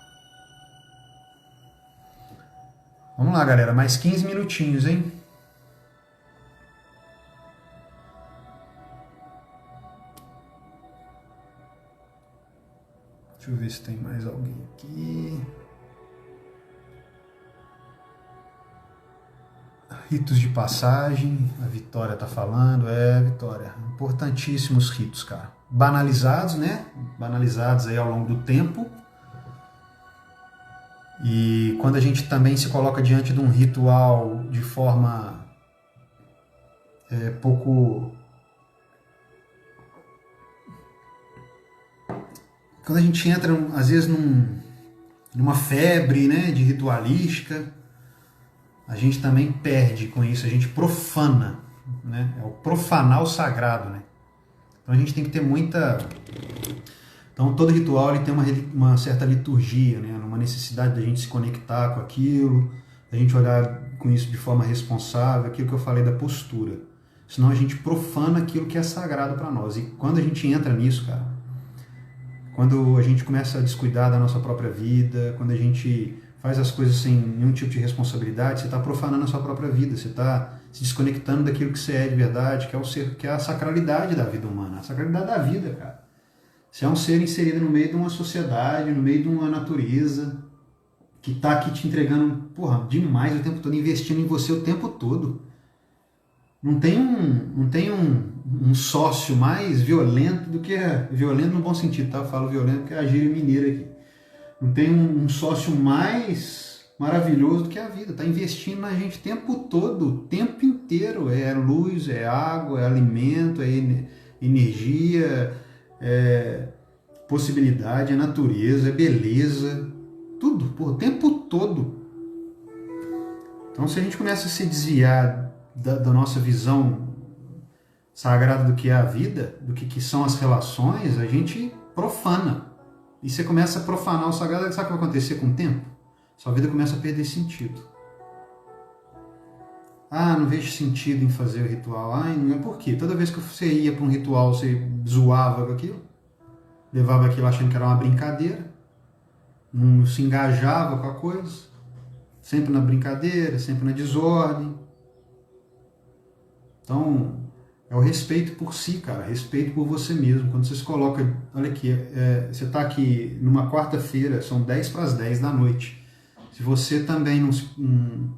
Vamos lá, galera, mais 15 minutinhos, hein? Deixa eu ver se tem mais alguém aqui. Ritos de passagem, a Vitória tá falando. Vitória, importantíssimos ritos, cara. Banalizados, né? Banalizados aí ao longo do tempo. E quando a gente também se coloca diante de um ritual de forma pouco... Quando a gente entra, às vezes, numa febre, né, de ritualística, a gente também perde com isso, a gente profana, né? É o profanar o sagrado, né? Então a gente tem que ter muita... Então todo ritual ele tem uma certa liturgia, né? Uma necessidade da gente se conectar com aquilo, a gente olhar com isso de forma responsável, aquilo que eu falei da postura. Senão a gente profana aquilo que é sagrado para nós. E quando a gente entra nisso, cara, quando a gente começa a descuidar da nossa própria vida, quando a gente faz as coisas sem nenhum tipo de responsabilidade, você está profanando a sua própria vida, você está se desconectando daquilo que você é de verdade, que é a sacralidade da vida humana, a sacralidade da vida, cara. Você é um ser inserido no meio de uma sociedade, no meio de uma natureza, que está aqui te entregando, porra, demais o tempo todo, investindo em você o tempo todo. Não tem um sócio mais violento do que... Violento no bom sentido, tá? Eu falo violento porque é a gíria mineira aqui. Não tem um sócio mais maravilhoso do que a vida. Está investindo na gente o tempo todo, o tempo inteiro. É luz, é água, é alimento, é energia, é possibilidade, é natureza, é beleza. Tudo, pô, o tempo todo. Então se a gente começa a se desviar da nossa visão sagrada do que é a vida, do que são as relações, a gente profana. E você começa a profanar o sagrado, sabe o que vai acontecer com o tempo? Sua vida começa a perder sentido. Ah, não vejo sentido em fazer o ritual. Ah, não é por quê? Toda vez que você ia para um ritual, você zoava com aquilo, levava aquilo achando que era uma brincadeira, não se engajava com a coisa, sempre na brincadeira, sempre na desordem. Então, é o respeito por si, cara, respeito por você mesmo. Quando você se coloca, olha aqui, você está aqui numa quarta-feira, são 10 para as 10 da noite. Se você também não... o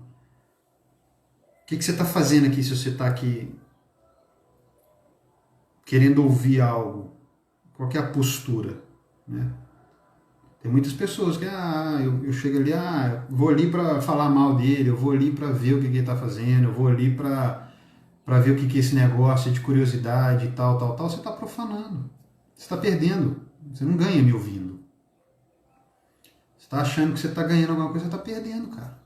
que você está fazendo aqui se você está aqui querendo ouvir algo? Qual que é a postura, né? Tem muitas pessoas que, eu chego ali, vou ali para falar mal dele, eu vou ali para ver o que ele está fazendo, eu vou ali para ver o que é esse negócio de curiosidade e tal, você está profanando. Você está perdendo. Você não ganha me ouvindo. Você está achando que você está ganhando alguma coisa, você está perdendo, cara.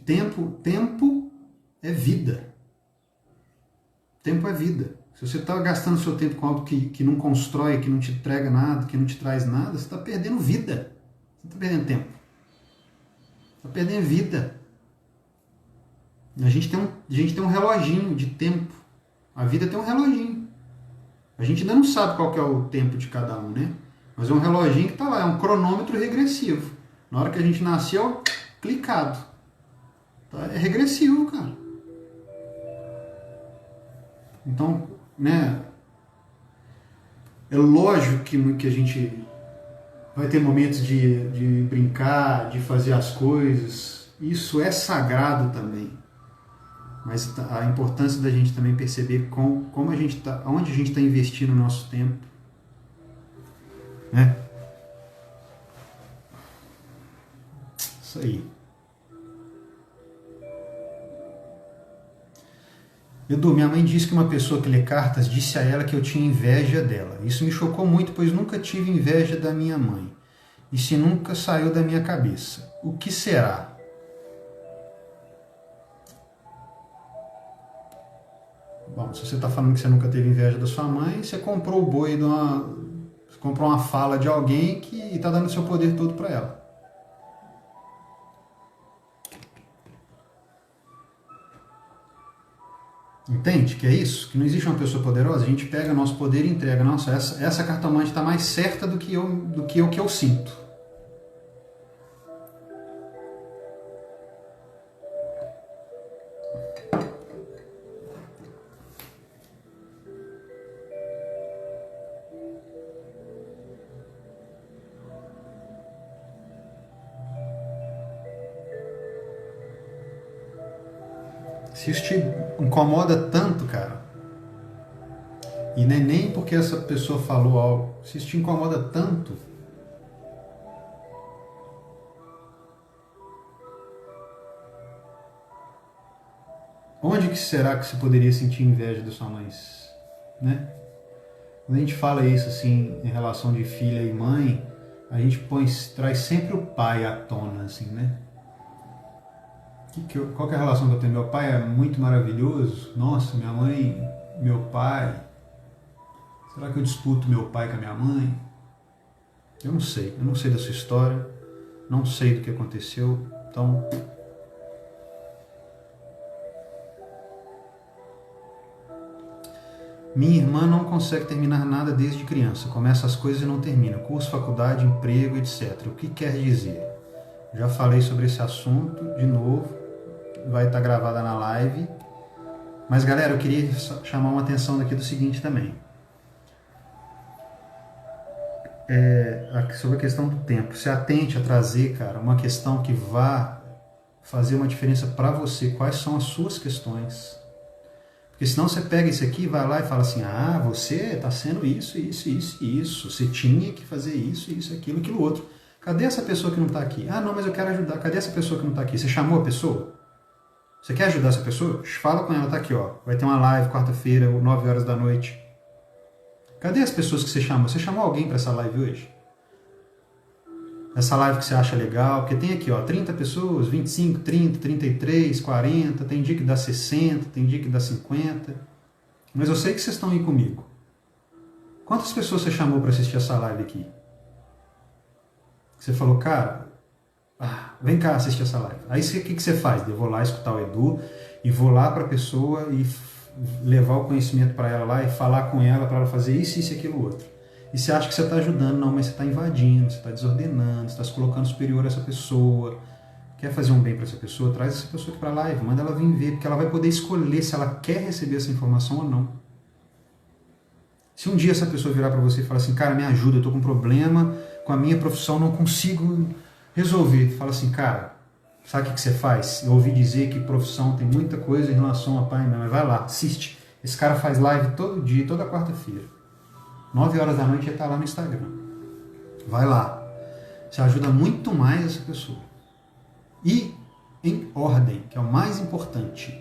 Tempo é vida. Tempo é vida. Se você está gastando seu tempo com algo que não constrói, que não te entrega nada, que não te traz nada, você está perdendo vida. Você está perdendo tempo. Você está perdendo vida. A gente tem um reloginho de tempo. A vida tem um reloginho. A gente ainda não sabe qual que é o tempo de cada um, né? Mas é um reloginho que está lá, é um cronômetro regressivo. Na hora que a gente nasceu, clicado. Tá? É regressivo, cara. Então, né? É lógico que a gente vai ter momentos de brincar, de fazer as coisas. Isso é sagrado também. Mas a importância da gente também perceber como a gente tá, onde a gente está investindo o nosso tempo, né? Isso aí. Edu, minha mãe disse que uma pessoa que lê cartas disse a ela que eu tinha inveja dela. Isso me chocou muito, pois nunca tive inveja da minha mãe. Isso nunca saiu da minha cabeça. O que será? Bom, se você está falando que você nunca teve inveja da sua mãe, você comprou o boi você comprou uma fala de alguém que está dando seu poder todo para ela. Entende que é isso? Que não existe uma pessoa poderosa, a gente pega nosso poder e entrega. Nossa, essa cartomante está mais certa do que o que eu sinto. Se isso te incomoda tanto, cara, e não é nem porque essa pessoa falou algo, se isso te incomoda tanto, onde que será que você poderia sentir inveja da sua mãe? Né? Quando a gente fala isso assim, em relação de filha e mãe, a gente traz sempre o pai à tona, assim, né? Qual que é a relação que eu tenho? Meu pai é muito maravilhoso. Nossa, minha mãe, meu pai. Será que eu disputo meu pai com a minha mãe? Eu não sei da sua história, não sei do que aconteceu, então... Minha irmã não consegue terminar nada desde criança, começa as coisas e não termina, curso, faculdade, emprego, etc. O que quer dizer? Já falei sobre esse assunto, de novo, vai estar gravada na live. Mas galera, eu queria chamar uma atenção daqui do seguinte também. Sobre a questão do tempo. Se atente a trazer, cara, uma questão que vá fazer uma diferença para você. Quais são as suas questões? Porque senão você pega isso aqui, vai lá e fala assim, você está sendo isso, isso, isso e isso. Você tinha que fazer isso, isso, aquilo outro. Cadê essa pessoa que não está aqui? Não, mas eu quero ajudar. Cadê essa pessoa que não está aqui? Você chamou a pessoa? Você quer ajudar essa pessoa? Fala com ela, tá aqui, ó. Vai ter uma live quarta-feira, 9 horas da noite. Cadê as pessoas que você chamou? Você chamou alguém para essa live hoje? Essa live que você acha legal, porque tem aqui, ó, 30 pessoas, 25, 30, 33, 40, tem dia que dá 60, tem dia que dá 50. Mas eu sei que vocês estão aí comigo. Quantas pessoas você chamou para assistir essa live aqui? Você falou, cara, vem cá assistir essa live. Aí o que você faz? Eu vou lá escutar o Edu e vou lá para a pessoa e levar o conhecimento para ela lá e falar com ela para ela fazer isso, isso e aquilo outro. E você acha que você está ajudando, não, mas você está invadindo, você está desordenando, você está se colocando superior a essa pessoa. Quer fazer um bem para essa pessoa? Traz essa pessoa aqui para a live, manda ela vir ver, porque ela vai poder escolher se ela quer receber essa informação ou não. Se um dia essa pessoa virar para você e falar assim, cara, me ajuda, eu estou com um problema com a minha profissão, não consigo resolver. Fala assim, cara, sabe o que você faz? Eu ouvi dizer que profissão tem muita coisa em relação a pai e mãe, mas vai lá, assiste. Esse cara faz live todo dia, toda quarta-feira. 9 horas da noite ele está lá no Instagram. Vai lá. Você ajuda muito mais essa pessoa. E em ordem, que é o mais importante.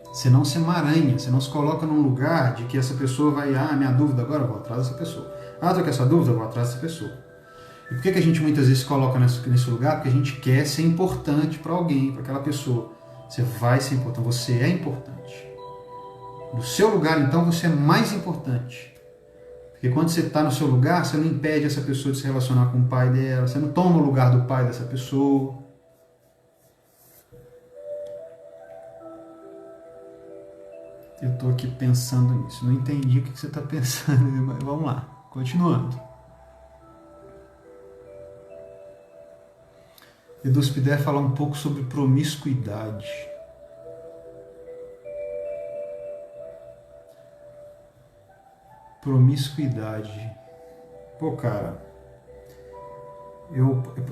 Você não se emaranha, você não se coloca num lugar de que essa pessoa vai, minha dúvida agora, eu vou atrás dessa pessoa. Tô com essa dúvida, eu vou atrás dessa pessoa. E por que a gente muitas vezes se coloca nesse lugar? Porque a gente quer ser importante para alguém, para aquela pessoa. Você vai ser importante, você é importante. No seu lugar, então, você é mais importante. Porque quando você está no seu lugar, você não impede essa pessoa de se relacionar com o pai dela, você não toma o lugar do pai dessa pessoa. Eu estou aqui pensando nisso, não entendi o que você está pensando, mas vamos lá, continuando. Edu, se puder falar um pouco sobre promiscuidade. Promiscuidade. Pô, cara,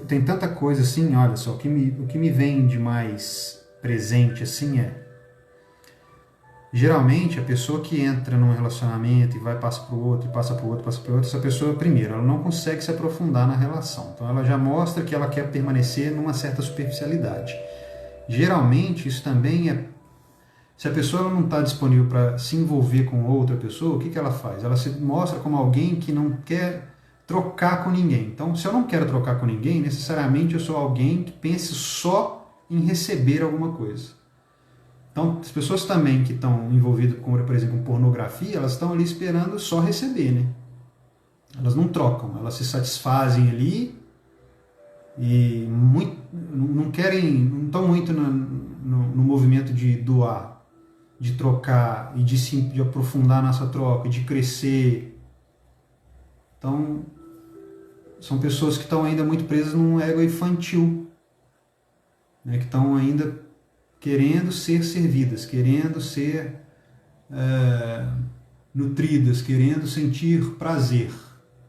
tem tanta coisa assim, olha só, o que me vem de mais presente assim geralmente a pessoa que entra num relacionamento e passa para o outro, passa para o outro, passa para o outro, essa pessoa, primeiro, ela não consegue se aprofundar na relação. Então ela já mostra que ela quer permanecer numa certa superficialidade. Geralmente isso também se a pessoa não está disponível para se envolver com outra pessoa, o que ela faz? Ela se mostra como alguém que não quer trocar com ninguém. Então, se eu não quero trocar com ninguém, necessariamente eu sou alguém que pense só em receber alguma coisa. Então, as pessoas também que estão envolvidas com, por exemplo, com pornografia, elas estão ali esperando só receber, né? Elas não trocam, elas se satisfazem ali e não estão muito no movimento de doar, de trocar e de aprofundar nessa troca, de crescer. Então, são pessoas que estão ainda muito presas num ego infantil, né? Que estão ainda querendo ser servidas, querendo ser nutridas, querendo sentir prazer.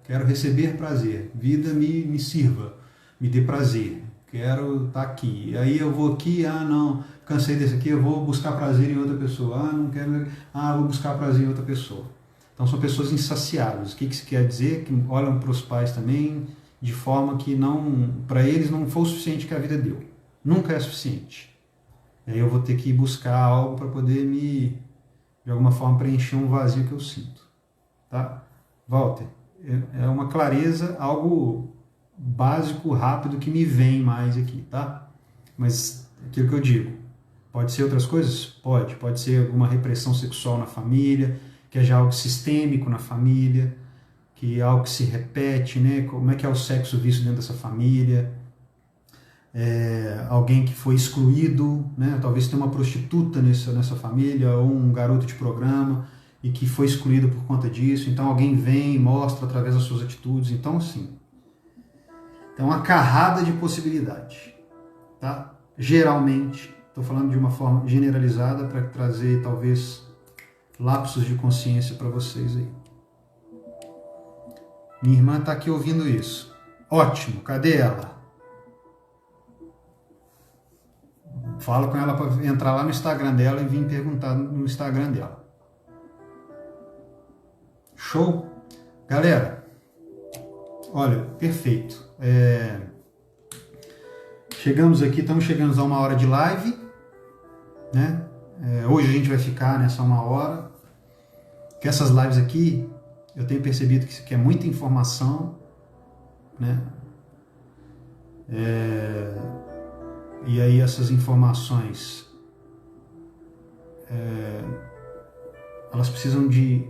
Quero receber prazer. Vida me sirva, me dê prazer. Quero estar aqui. Aí eu vou aqui, não, cansei desse aqui, eu vou buscar prazer em outra pessoa. Não quero, vou buscar prazer em outra pessoa. Então são pessoas insaciáveis. O que isso quer dizer? Que olham para os pais também de forma que para eles não foi o suficiente que a vida deu. Nunca é suficiente. Aí eu vou ter que buscar algo para poder de alguma forma, preencher um vazio que eu sinto. Tá? Walter, é uma clareza, algo básico, rápido, que me vem mais aqui, tá? Mas aquilo que eu digo, pode ser outras coisas? Pode ser alguma repressão sexual na família, que é já algo sistêmico na família, que é algo que se repete, né? Como é que é o sexo visto dentro dessa família? Alguém que foi excluído, né? Talvez tenha uma prostituta nessa família, ou um garoto de programa, e que foi excluído por conta disso. Então alguém vem e mostra através das suas atitudes. Então, assim, é uma carrada de possibilidade, tá? Geralmente, estou falando de uma forma generalizada para trazer talvez lapsos de consciência para vocês aí. Minha irmã está aqui ouvindo isso. Ótimo, cadê ela? Fala com ela para entrar lá no Instagram dela e vir perguntar no Instagram dela. Show? Galera, olha, perfeito. Estamos chegando a 1 hora de live, né? Hoje a gente vai ficar nessa 1 hora. Que essas lives aqui, eu tenho percebido que é muita informação, né? E aí essas informações, elas precisam de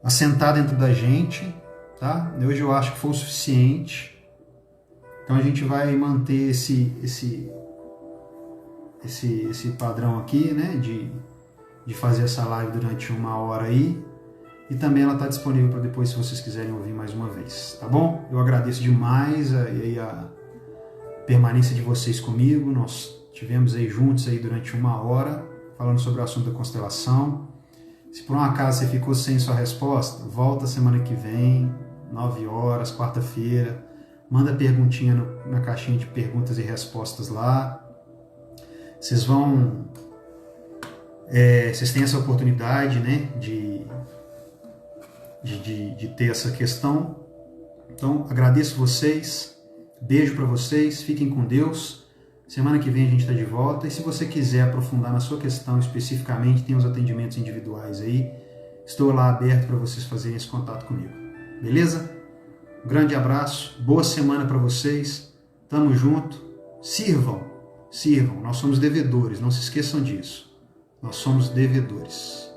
assentar dentro da gente, tá? Hoje eu acho que foi o suficiente. Então a gente vai manter esse padrão aqui, né? De fazer essa live durante 1 hora aí. E também ela está disponível para depois, se vocês quiserem ouvir mais uma vez, tá bom? Eu agradeço demais a permanência de vocês comigo. Nós tivemos aí juntos aí durante 1 hora, falando sobre o assunto da constelação. Se por um acaso você ficou sem sua resposta, volta semana que vem, 9 horas, quarta-feira. Manda perguntinha na caixinha de perguntas e respostas lá. Vocês têm essa oportunidade, né, de ter essa questão. Então, agradeço vocês. Beijo para vocês, fiquem com Deus. Semana que vem a gente está de volta. E se você quiser aprofundar na sua questão especificamente, tem os atendimentos individuais aí. Estou lá aberto para vocês fazerem esse contato comigo. Beleza? Um grande abraço, boa semana para vocês. Tamo junto. Sirvam. Nós somos devedores, não se esqueçam disso. Nós somos devedores.